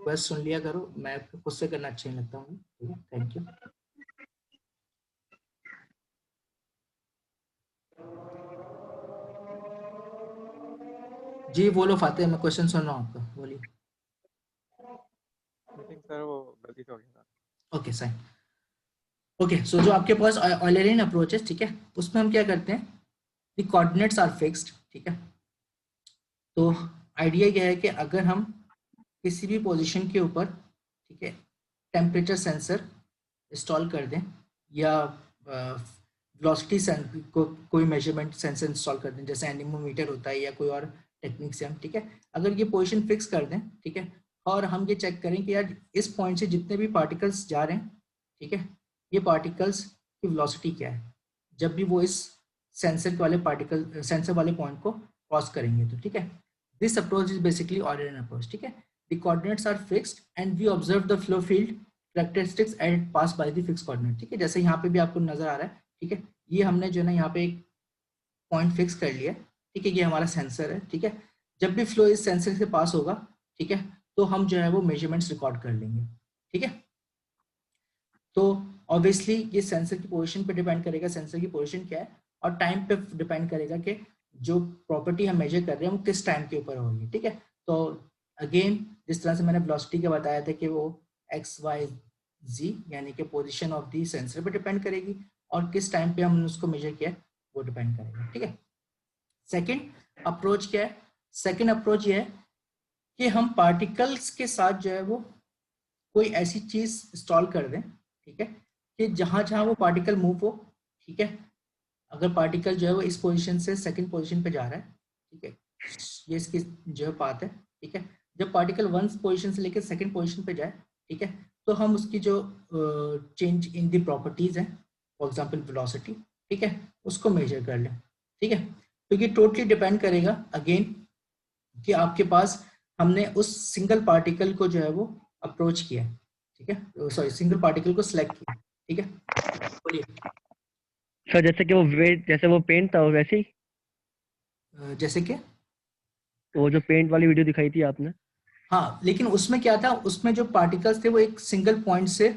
बस सुन लिया करो, मैं खुद से करना अच्छा नहीं लगता हूँ, ठीक है। Thank you. जी बोलो फातिह, मैं क्वेश्चन सुन रहा हूँ आपका, बोलिए। सर वो गलती से हो गया था। Okay sign. ओके, सो जो आपके पास ऑयलरियन अप्रोच है, ठीक है, उसमें हम क्या करते हैं, द कोऑर्डिनेट्स आर फिक्स्ड, ठीक है। तो आइडिया यह है कि अगर हम किसी भी पोजीशन के ऊपर, ठीक है, टेम्परेचर सेंसर इंस्टॉल कर दें या वेलोसिटी को कोई मेजरमेंट सेंसर इंस्टॉल कर दें, जैसे एनीमोमीटर होता है या कोई और टेक्निक से हम, ठीक है, अगर ये पोजीशन फिक्स कर दें, ठीक है, और हम ये चेक करें कि यार इस पॉइंट से जितने भी पार्टिकल्स जा रहे हैं, ठीक है, ये पार्टिकल्स की वेलोसिटी क्या है जब भी वो इस सेंसर वाले पॉइंट को क्रॉस करेंगे, तो ठीक है। This approach is basically Eulerian approach, ठीक है। The coordinates are fixed and we observe the flow field characteristics and pass by the fix coordinate, ठीक है। जैसे यहाँ पे भी आपको नजर आ रहा है, ठीक है, ये हमने जो है ना यहाँ पे एक पॉइंट फिक्स कर लिया, ठीक है, ये हमारा सेंसर है, ठीक है। जब भी फ्लो इस सेंसर से पास होगा, ठीक है, तो हम जो है वो मेजरमेंट्स रिकॉर्ड कर लेंगे, ठीक है। तो ऑब्वियसली ये सेंसर की पोजीशन पे डिपेंड करेगा, सेंसर की पोजीशन क्या है, और टाइम पे डिपेंड करेगा कि जो प्रॉपर्टी हम मेजर कर रहे हैं वो किस टाइम के ऊपर होगी, ठीक है। तो अगेन जिस तरह से मैंने वेलोसिटी का बताया था कि वो एक्स वाई जी यानी कि पोजीशन ऑफ दी सेंसर पे डिपेंड करेगी, और किस टाइम पे हमने उसको मेजर किया वो डिपेंड करेगा, ठीक है। सेकेंड अप्रोच क्या है, सेकेंड अप्रोच ये है कि हम पार्टिकल्स के साथ जो है वो कोई ऐसी चीज इंस्टॉल कर दें, ठीक है, कि जहां जहां वो पार्टिकल मूव हो, ठीक है, अगर पार्टिकल जो है वो इस पोजीशन से सेकंड पोजीशन पे जा रहा है, ठीक है, ये इसकी जो है पाथ है, ठीक है, जब पार्टिकल वन पोजीशन से लेकर सेकंड पोजीशन पे जाए, ठीक है, तो हम उसकी जो चेंज इन द प्रॉपर्टीज है, फॉर एग्जांपल वेलोसिटी, ठीक है, उसको मेजर कर लें, ठीक है। तो ये टोटली डिपेंड करेगा अगेन कि आपके पास हमने उस सिंगल पार्टिकल को जो है वो अप्रोच किया, ठीक है, सॉरी सिंगल पार्टिकल को सिलेक्ट किया, ठीक है। बोलिए सर जैसे कि वो वेट, जैसे वो पेंट था वो वैसे ही, जैसे कि वो जो पेंट वाली वीडियो दिखाई थी आपने। हाँ, लेकिन उसमें क्या था, उसमें जो पार्टिकल्स थे वो एक सिंगल पॉइंट से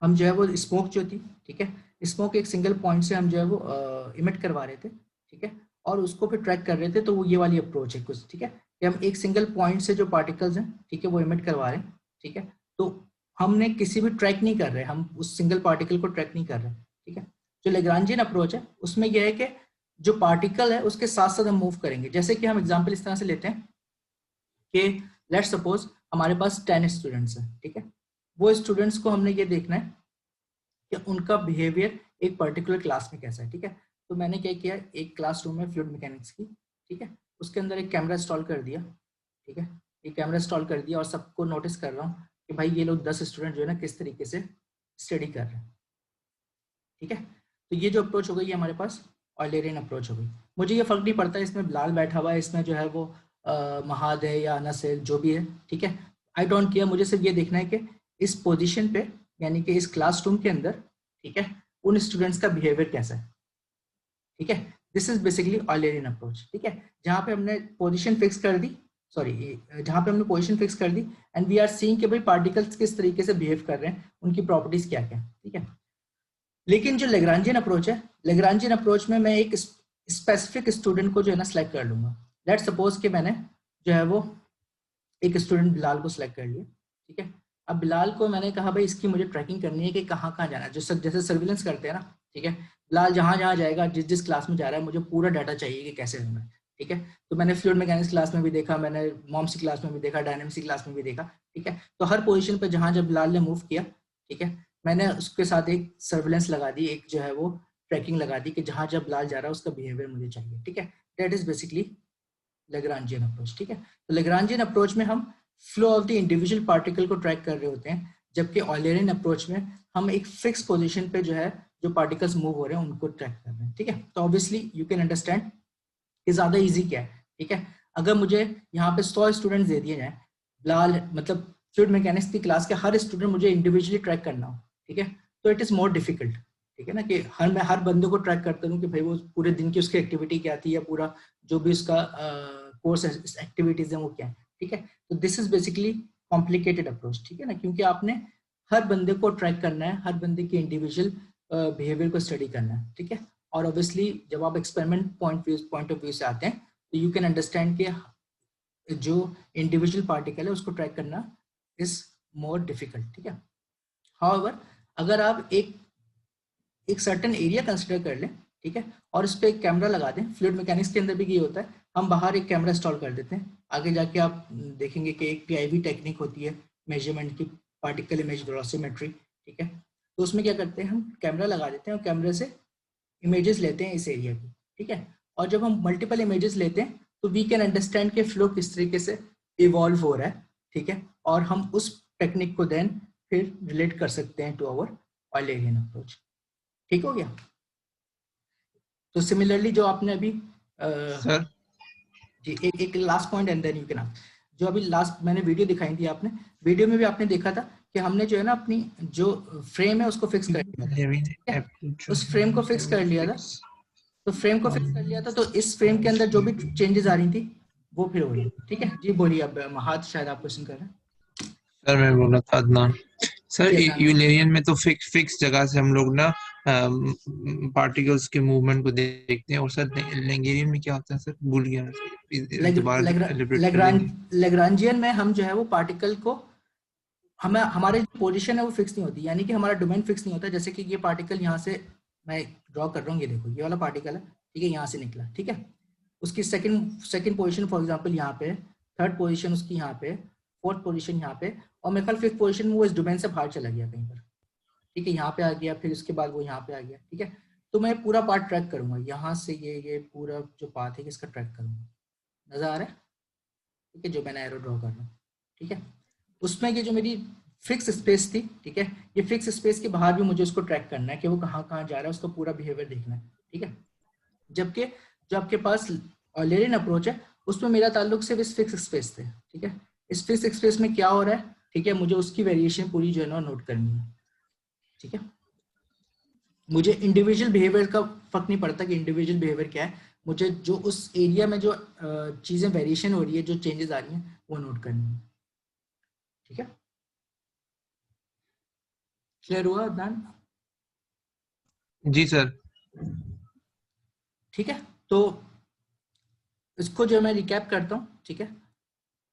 हम जो है वो स्मोक जो थी, ठीक है, स्मोक एक सिंगल पॉइंट से हम जो है वो इमिट करवा रहे थे, ठीक है, और उसको फिर ट्रैक कर रहे थे। तो वो ये वाली अप्रोच है कुछ, ठीक है, कि हम एक सिंगल पॉइंट से जो पार्टिकल्स हैं, ठीक है, वो इमिट करवा रहे हैं, ठीक है। तो हमने किसी भी ट्रैक नहीं कर रहे, हम उस सिंगल पार्टिकल को ट्रैक नहीं कर रहे, ठीक है। जो लैग्रांजियन अप्रोच है उसमें यह है कि जो पार्टिकल है उसके साथ साथ हम मूव करेंगे। जैसे कि हम एग्जाम्पल इस तरह से लेते हैं कि लेट्स सपोज हमारे पास 10 स्टूडेंट्स हैं, ठीक है, वो स्टूडेंट्स को हमने ये देखना है कि उनका बिहेवियर एक पर्टिकुलर क्लास में कैसा है, ठीक है। तो मैंने क्या किया, एक क्लासरूम में फ्लूइड मैकेनिक्स की, ठीक है, उसके अंदर एक कैमरा इंस्टॉल कर दिया, ठीक है, एक कैमरा इंस्टॉल कर दिया और सबको नोटिस कर रहा हूँ कि भाई ये लोग 10 स्टूडेंट जो है ना किस तरीके से स्टडी कर रहे हैं। ठीक है, तो ये जो अप्रोच हो गई ये हमारे पास ऑयलरियन अप्रोच हो गई। मुझे ये फर्क नहीं पड़ता इसमें बिलाल बैठा हुआ है, इसमें जो है वो महाद है या अनस है, जो भी है, ठीक है, आई डोंट केयर। मुझे सिर्फ ये देखना है कि इस पोजीशन पे यानी कि इस क्लासरूम के अंदर, ठीक है, उन स्टूडेंट्स का बिहेवियर कैसा है। ठीक है, this is basically Eulerian approach. ठीक है, जहाँ पे हमने पोजीशन फिक्स कर दी, जहाँ पे हमने पोजीशन फिक्स कर दी एंड वी आर सीइंग कि भाई पार्टिकल्स किस तरीके से बिहेव कर रहे हैं, उनकी प्रॉपर्टीज क्या क्या। ठीक है, लेकिन जो लेग्रांजियन अप्रोच है, लेग्रांजियन अप्रोच में मैं एक स्पेसिफिक स्टूडेंट को जो है ना सिलेक्ट कर लूंगा। लेट सपोज कि मैंने जो है वो एक स्टूडेंट बिलाल को सिलेक्ट कर लिया। ठीक है, अब बिलाल को मैंने कहा भाई इसकी मुझे ट्रैकिंग करनी है कि कहाँ कहाँ जाना है, जैसे सर्विलेंस करते हैं ना। ठीक है, बिलाल जहाँ जहाँ जाएगा, जिस जिस क्लास में जा रहा है, मुझे पूरा डाटा चाहिए कि कैसे होना है। ठीक है, तो मैंने फ्लूइड मैकेनिक्स क्लास में भी देखा, मैंने मॉम्स क्लास में भी देखा, डायनेमिक्स क्लास में भी देखा। ठीक है, तो हर पोजीशन पे जहाँ जब बिलाल ने मूव किया, ठीक है, मैंने उसके साथ एक सर्विलेंस लगा दी, एक जो है वो ट्रैकिंग लगा दी कि जहाँ जब बिलाल जा रहा है उसका बिहेवियर मुझे चाहिए। ठीक है, that is basically Lagrangian approach. ठीक है, तो लेग्रांजियन अप्रोच में हम flow of the individual particle को ट्रैक कर रहे होते हैं, जबकि ऑयलरियन अप्रोच में हम एक फिक्स पोजीशन पे जो है जो पार्टिकल्स मूव हो रहे हैं उनको ट्रैक कर रहे हैं। ठीक है, तो ऑब्वियसली यू कैन अंडरस्टैंड कि ज्यादा इजी क्या है। ठीक है, अगर मुझे यहाँ पे 100 स्टूडेंट्स दे दिए जाए, बिलाल मतलब फ्लूइड मैकेनिक्स की क्लास के हर स्टूडेंट मुझे इंडिविजुअली ट्रैक करना हो, ठीक है, तो इट इज मोर डिफिकल्ट। ठीक है ना, कि मैं हर बंदे को ट्रैक करता हूँ कि भाई वो पूरे दिन की उसकी एक्टिविटी क्या थी या पूरा जो भी उसका कोर्स एक्टिविटीज है वो क्या है। ठीक है, तो this is basically complicated approach. ठीक है ना, क्योंकि आपने हर बंदे को ट्रैक करना है, हर बंदे की इंडिविजुअल बिहेवियर को स्टडी करना है। ठीक है, और ऑब्वियसली जब आप एक्सपेरिमेंट पॉइंट ऑफ व्यू से आते हैं तो यू कैन अंडरस्टैंड कि जो इंडिविजुअल पार्टिकल है उसको ट्रैक करना इज मोर डिफिकल्ट। ठीक है, हाउएवर अगर आप एक सर्टेन एरिया कंसिडर कर लें, ठीक है, और उस पर एक कैमरा लगा दें, फ्लूइड मैकेनिक्स के अंदर भी ये होता है, हम बाहर एक कैमरा इंस्टॉल कर देते हैं। आगे जाके आप देखेंगे कि एक PIV टेक्निक होती है मेजरमेंट की, पार्टिकल इमेज वेलोसिमेट्री। ठीक है, तो उसमें क्या करते हैं, हम कैमरा लगा देते हैं और कैमरे से इमेजेस लेते हैं इस एरिया की। ठीक है, और जब हम मल्टीपल इमेजेस लेते हैं तो वी कैन अंडरस्टैंड कि फ्लो किस तरीके से इवॉल्व हो रहा है। ठीक है, और हम उस टेक्निक को देन फिर रिलेट कर सकते हैं टू आवर ऑयलरियन अप्रोच। ठीक हो गया। तो सिमिलरली जो आपने अभी सर जी एक last point and then you can जो अभी लास्ट मैंने वीडियो दिखाई थी, आपने वीडियो में भी आपने देखा था कि हमने जो है ना अपनी जो फ्रेम है उसको फिक्स कर लिया था। उस फ्रेम को फिक्स कर लिया था, तो फ्रेम को फिक्स कर लिया था, तो इस फ्रेम के अंदर जो भी चेंजेस आ रही थी वो फिर हो रही। ठीक है जी, बोलिए। अब महाद शायद आप क्वेश्चन कर रहे हैं। सर मैं बोल रहा था अदनान सर, यूलेरियन में तो फिक्स जगह से हम लोग ना पार्टिकल्स के मूवमेंट को देखते हैं, और सर लेग्रांजियन में क्या होता है सर, भूल गया मैं। लेग्रांजियन में हम जो है वो पार्टिकल को हमें हमारे जो पोजीशन है वो फिक्स नहीं होती, यानी कि हमारा डोमेन फिक्स नहीं होता। जैसे कि ये पार्टिकल यहाँ से मैं ड्रॉ कर रहा हूँ, ये देखो ये वाला पार्टिकल है, ठीक है, यहाँ से निकला। ठीक है, उसकी सेकंड पोजीशन फॉर एग्जांपल यहाँ पे, थर्ड पोजीशन उसकी यहाँ पे, फोर्थ पोजीशन यहाँ पे, और मेरे ख्याल फिफ्थ पोजीशन में वो इस डोमेन से बाहर चला गया कहीं पर। ठीक है, यहाँ पे आ गया, फिर उसके बाद वो यहाँ पे आ गया। ठीक है, तो मैं पूरा पार्ट ट्रैक करूंगा, यहाँ से ये पूरा जो पाथ है इसका ट्रैक करूंगा। नजर आ रहा है? ठीक है, जो मैंने एरो ड्रॉ कर रहा हूँ। ठीक है, उसमें ये जो मेरी फिक्स स्पेस थी, ठीक है, ये फिक्स स्पेस के बाहर भी मुझे उसको ट्रैक करना है कि वो कहाँ कहाँ जा रहा है, उसका पूरा बिहेवियर देखना है। ठीक है, जबकि जो आपके पास ऑयलरियन अप्रोच है उसमें मेरा ताल्लुक सिर्फ इस फिक्स स्पेस से। ठीक है, इस फिक्स स्पेस में क्या हो रहा है, ठीक है, मुझे उसकी वेरिएशन पूरी जो है ना नोट करनी है। ठीक है, मुझे इंडिविजुअल बिहेवियर का फर्क नहीं पड़ता कि इंडिविजुअल बिहेवियर क्या है, मुझे जो उस एरिया में जो चीजें वेरिएशन हो रही है, जो चेंजेस आ रही हैं वो नोट करनी है। ठीक है, क्लियर हुआ अदनान? जी सर। ठीक है, तो इसको जो मैं रिकैप करता हूँ। ठीक है,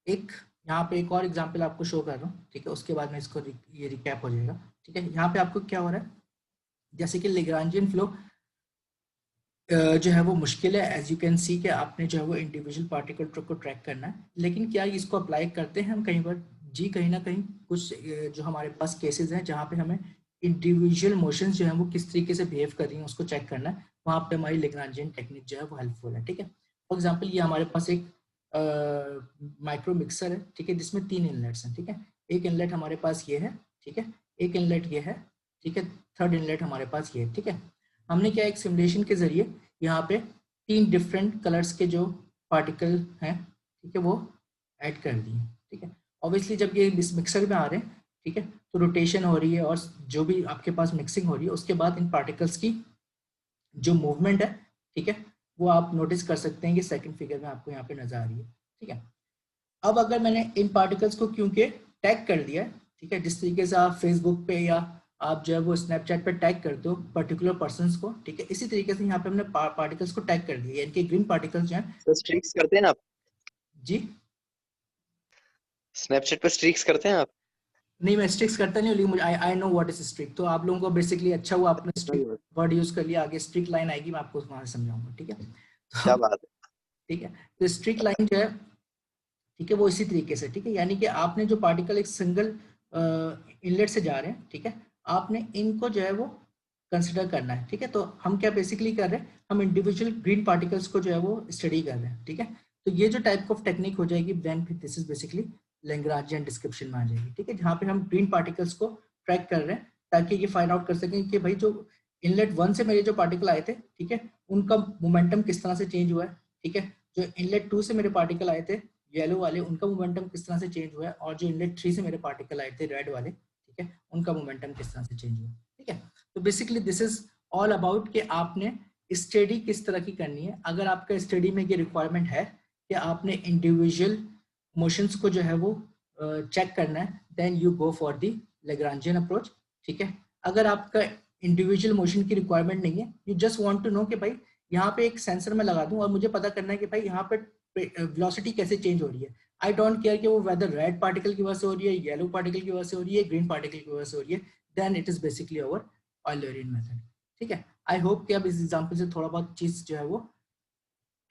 एक यहाँ पे एक और एग्जांपल आपको शो कर रहा हूँ। ठीक है, उसके बाद में इसको ये रिकैप हो जाएगा। ठीक है, यहाँ पे आपको क्या हो रहा है, जैसे कि लेग्रांजियन फ्लो जो है वो मुश्किल है, एज यू कैन सी कि आपने जो है वो इंडिविजुअल पार्टिकल को ट्रैक करना है। लेकिन क्या इसको अप्लाई करते हैं हम कहीं पर? जी, कहीं ना कहीं कुछ जो हमारे पास केसेस हैं जहाँ पे हमें इंडिविजुअल मोशंस जो है वो किस तरीके से बिहेव कर रही हैं उसको चेक करना है, वहाँ पे हमारी लेग्रांजियन टेक्निक जो है वो हेल्पफुल है। ठीक है, फॉर एग्जाम्पल ये हमारे पास एक माइक्रो मिक्सर है, ठीक है, जिसमें 3 इनलेट्स हैं। ठीक है, एक इनलेट हमारे पास ये है, ठीक है, एक इनलेट ये है, ठीक है, थर्ड इनलेट हमारे पास ये है। ठीक है, हमने क्या एक सिमुलेशन के जरिए यहाँ पे 3 डिफरेंट कलर्स के जो पार्टिकल हैं, ठीक है, वो ऐड कर दिए। ठीक है, ऑब्वियसली जब ये इस मिक्सर में आ रहे हैं, ठीक है, तो रोटेशन हो रही है और जो भी आपके पास मिक्सिंग हो रही है उसके बाद इन पार्टिकल्स की जो मूवमेंट है, ठीक है, वो आप नोटिस कर सकते हैं कि सेकंड फिगर में आपको यहाँ पे नजर आ रही है। ठीक है, अब अगर मैंने इन पार्टिकल्स को क्योंकि टैग कर दिया, ठीक है, जिस तरीके से आप फेसबुक पे या आप जो है वो स्नैपचैट पे टैग करते हो पर्टिकुलर पर्सन्स को, ठीक है, इसी तरीके से यहाँ पे हमने पार्टिकल्स को टैग कर दिया, यानी कि ग्रीन पार्टिकल्स जो हैं। तो स्ट्रीक्स करते हैं आप? जी, स्नैपचैट पर स्ट्रीक्स करते हैं आप? नहीं, मैं स्ट्रिक्स करता नहीं हूँ, लेकिन मुझे I know what is streak. तो आप लोगों को बेसिकली अच्छा हुआ आपने स्ट्रिक वर्ड यूज कर लिया, आगे स्ट्रिक लाइन आएगी मैं आपको वहां से समझाऊंगा। ठीक है, क्या तो बात है। ठीक है, तो स्ट्रिक लाइन जो है, ठीक है, वो इसी तरीके से, ठीक है, यानी कि आपने जो पार्टिकल एक सिंगल इनलेट से जा रहे हैं, ठीक है, आपने इनको जो है वो कंसिडर करना है। ठीक है, तो हम क्या बेसिकली कर रहे हैं, हम इंडिविजुअल ग्रीन पार्टिकल्स को जो है वो स्टडी कर रहे हैं। ठीक है, तो ये जो टाइप ऑफ टेक्निक हो जाएगी, then this is basically Lagrangian description में आ जाएगी। ठीक है, जहाँ पे हम ग्रीन पार्टिकल्स को ट्रैक कर रहे हैं ताकि ये फाइंड आउट कर सकें कि भाई जो इनलेट 1 से मेरे जो पार्टिकल आए थे, ठीक है, उनका मोमेंटम किस तरह से चेंज हुआ है। ठीक है, जो इनलेट 2 से मेरे पार्टिकल आए थे येलो वाले, उनका मोमेंटम किस तरह से चेंज हुआ है, और जो इनलेट 3 से मेरे पार्टिकल आए थे रेड वाले, ठीक है, उनका मोमेंटम किस तरह से चेंज हुआ। ठीक है, तो basically this is all about कि आपने स्टडी किस तरह की करनी है। अगर आपका स्टडी में ये रिक्वायरमेंट है कि आपने इंडिविजुअल मोशंस को जो है वो चेक करना है, then you go for the Lagrangian approach. ठीक है, अगर आपका इंडिविजुअल मोशन की रिक्वायरमेंट नहीं है, you just want to know कि भाई यहाँ पे एक सेंसर में लगा दूं और मुझे पता करना है कि भाई यहाँ पे वेलोसिटी कैसे चेंज हो रही है। आई डोंट केयर कि वो वेदर रेड पार्टिकल की वजह से हो रही है, येलो पार्टिकल की वजह से हो रही है, ग्रीन पार्टिकल की वजह से हो रही है, then it is basically our Eulerian method. ठीक है, आई होप कि अब इस एग्जांपल से थोड़ा बहुत चीज जो है वो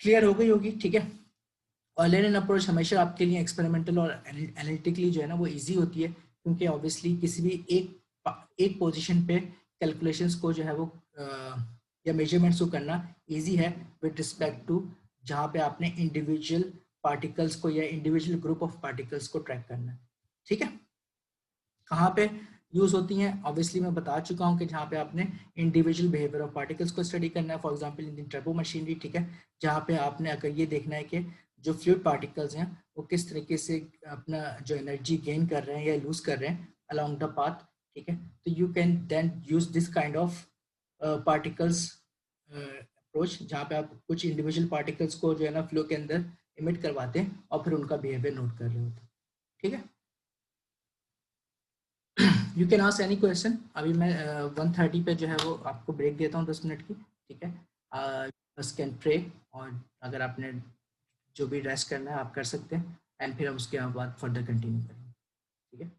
क्लियर हो गई होगी। ठीक है, ऑयलरियन अप्रोच हमेशा आपके लिए एक्सपेरिमेंटल और एनालिटिकली जो है ना वो इजी होती है, क्योंकि ऑब्वियसली किसी भी एक पोजीशन पे कैलकुलेशंस को जो है वो या मेजरमेंट्स को करना इजी है विद रिस्पेक्ट टू जहाँ पे आपने इंडिविजुअल पार्टिकल्स को या इंडिविजुअल ग्रुप ऑफ पार्टिकल्स को ट्रैक करना है। ठीक है, कहाँ पे यूज होती हैं, ऑब्वियसली मैं बता चुका हूँ कि जहाँ पे आपने इंडिविजुअल बिहेवियर ऑफ पार्टिकल्स को स्टडी करना है, for example in turbo machinery. ठीक है, जहाँ पे आपने अगर ये देखना है कि जो फ्लूइड पार्टिकल्स हैं वो किस तरीके से अपना जो एनर्जी गेन कर रहे हैं या लूज कर रहे हैं अलोंग द पाथ। ठीक है, तो you can then use this kind of particles approach, जहाँ पे आप कुछ इंडिविजुअल पार्टिकल्स को जो है ना फ्लो के अंदर इमिट करवाते हैं और फिर उनका बिहेवियर नोट कर रहे होते हैं। ठीक है, you can ask any question. अभी मैं 1:30 पे जो है वो आपको ब्रेक देता हूँ 10 मिनट की। ठीक है, बस कैन प्रे, और अगर आपने जो भी रेस्ट करना है आप कर सकते हैं, एंड फिर हम उसके बाद फर्दर कंटिन्यू करेंगे। ठीक है।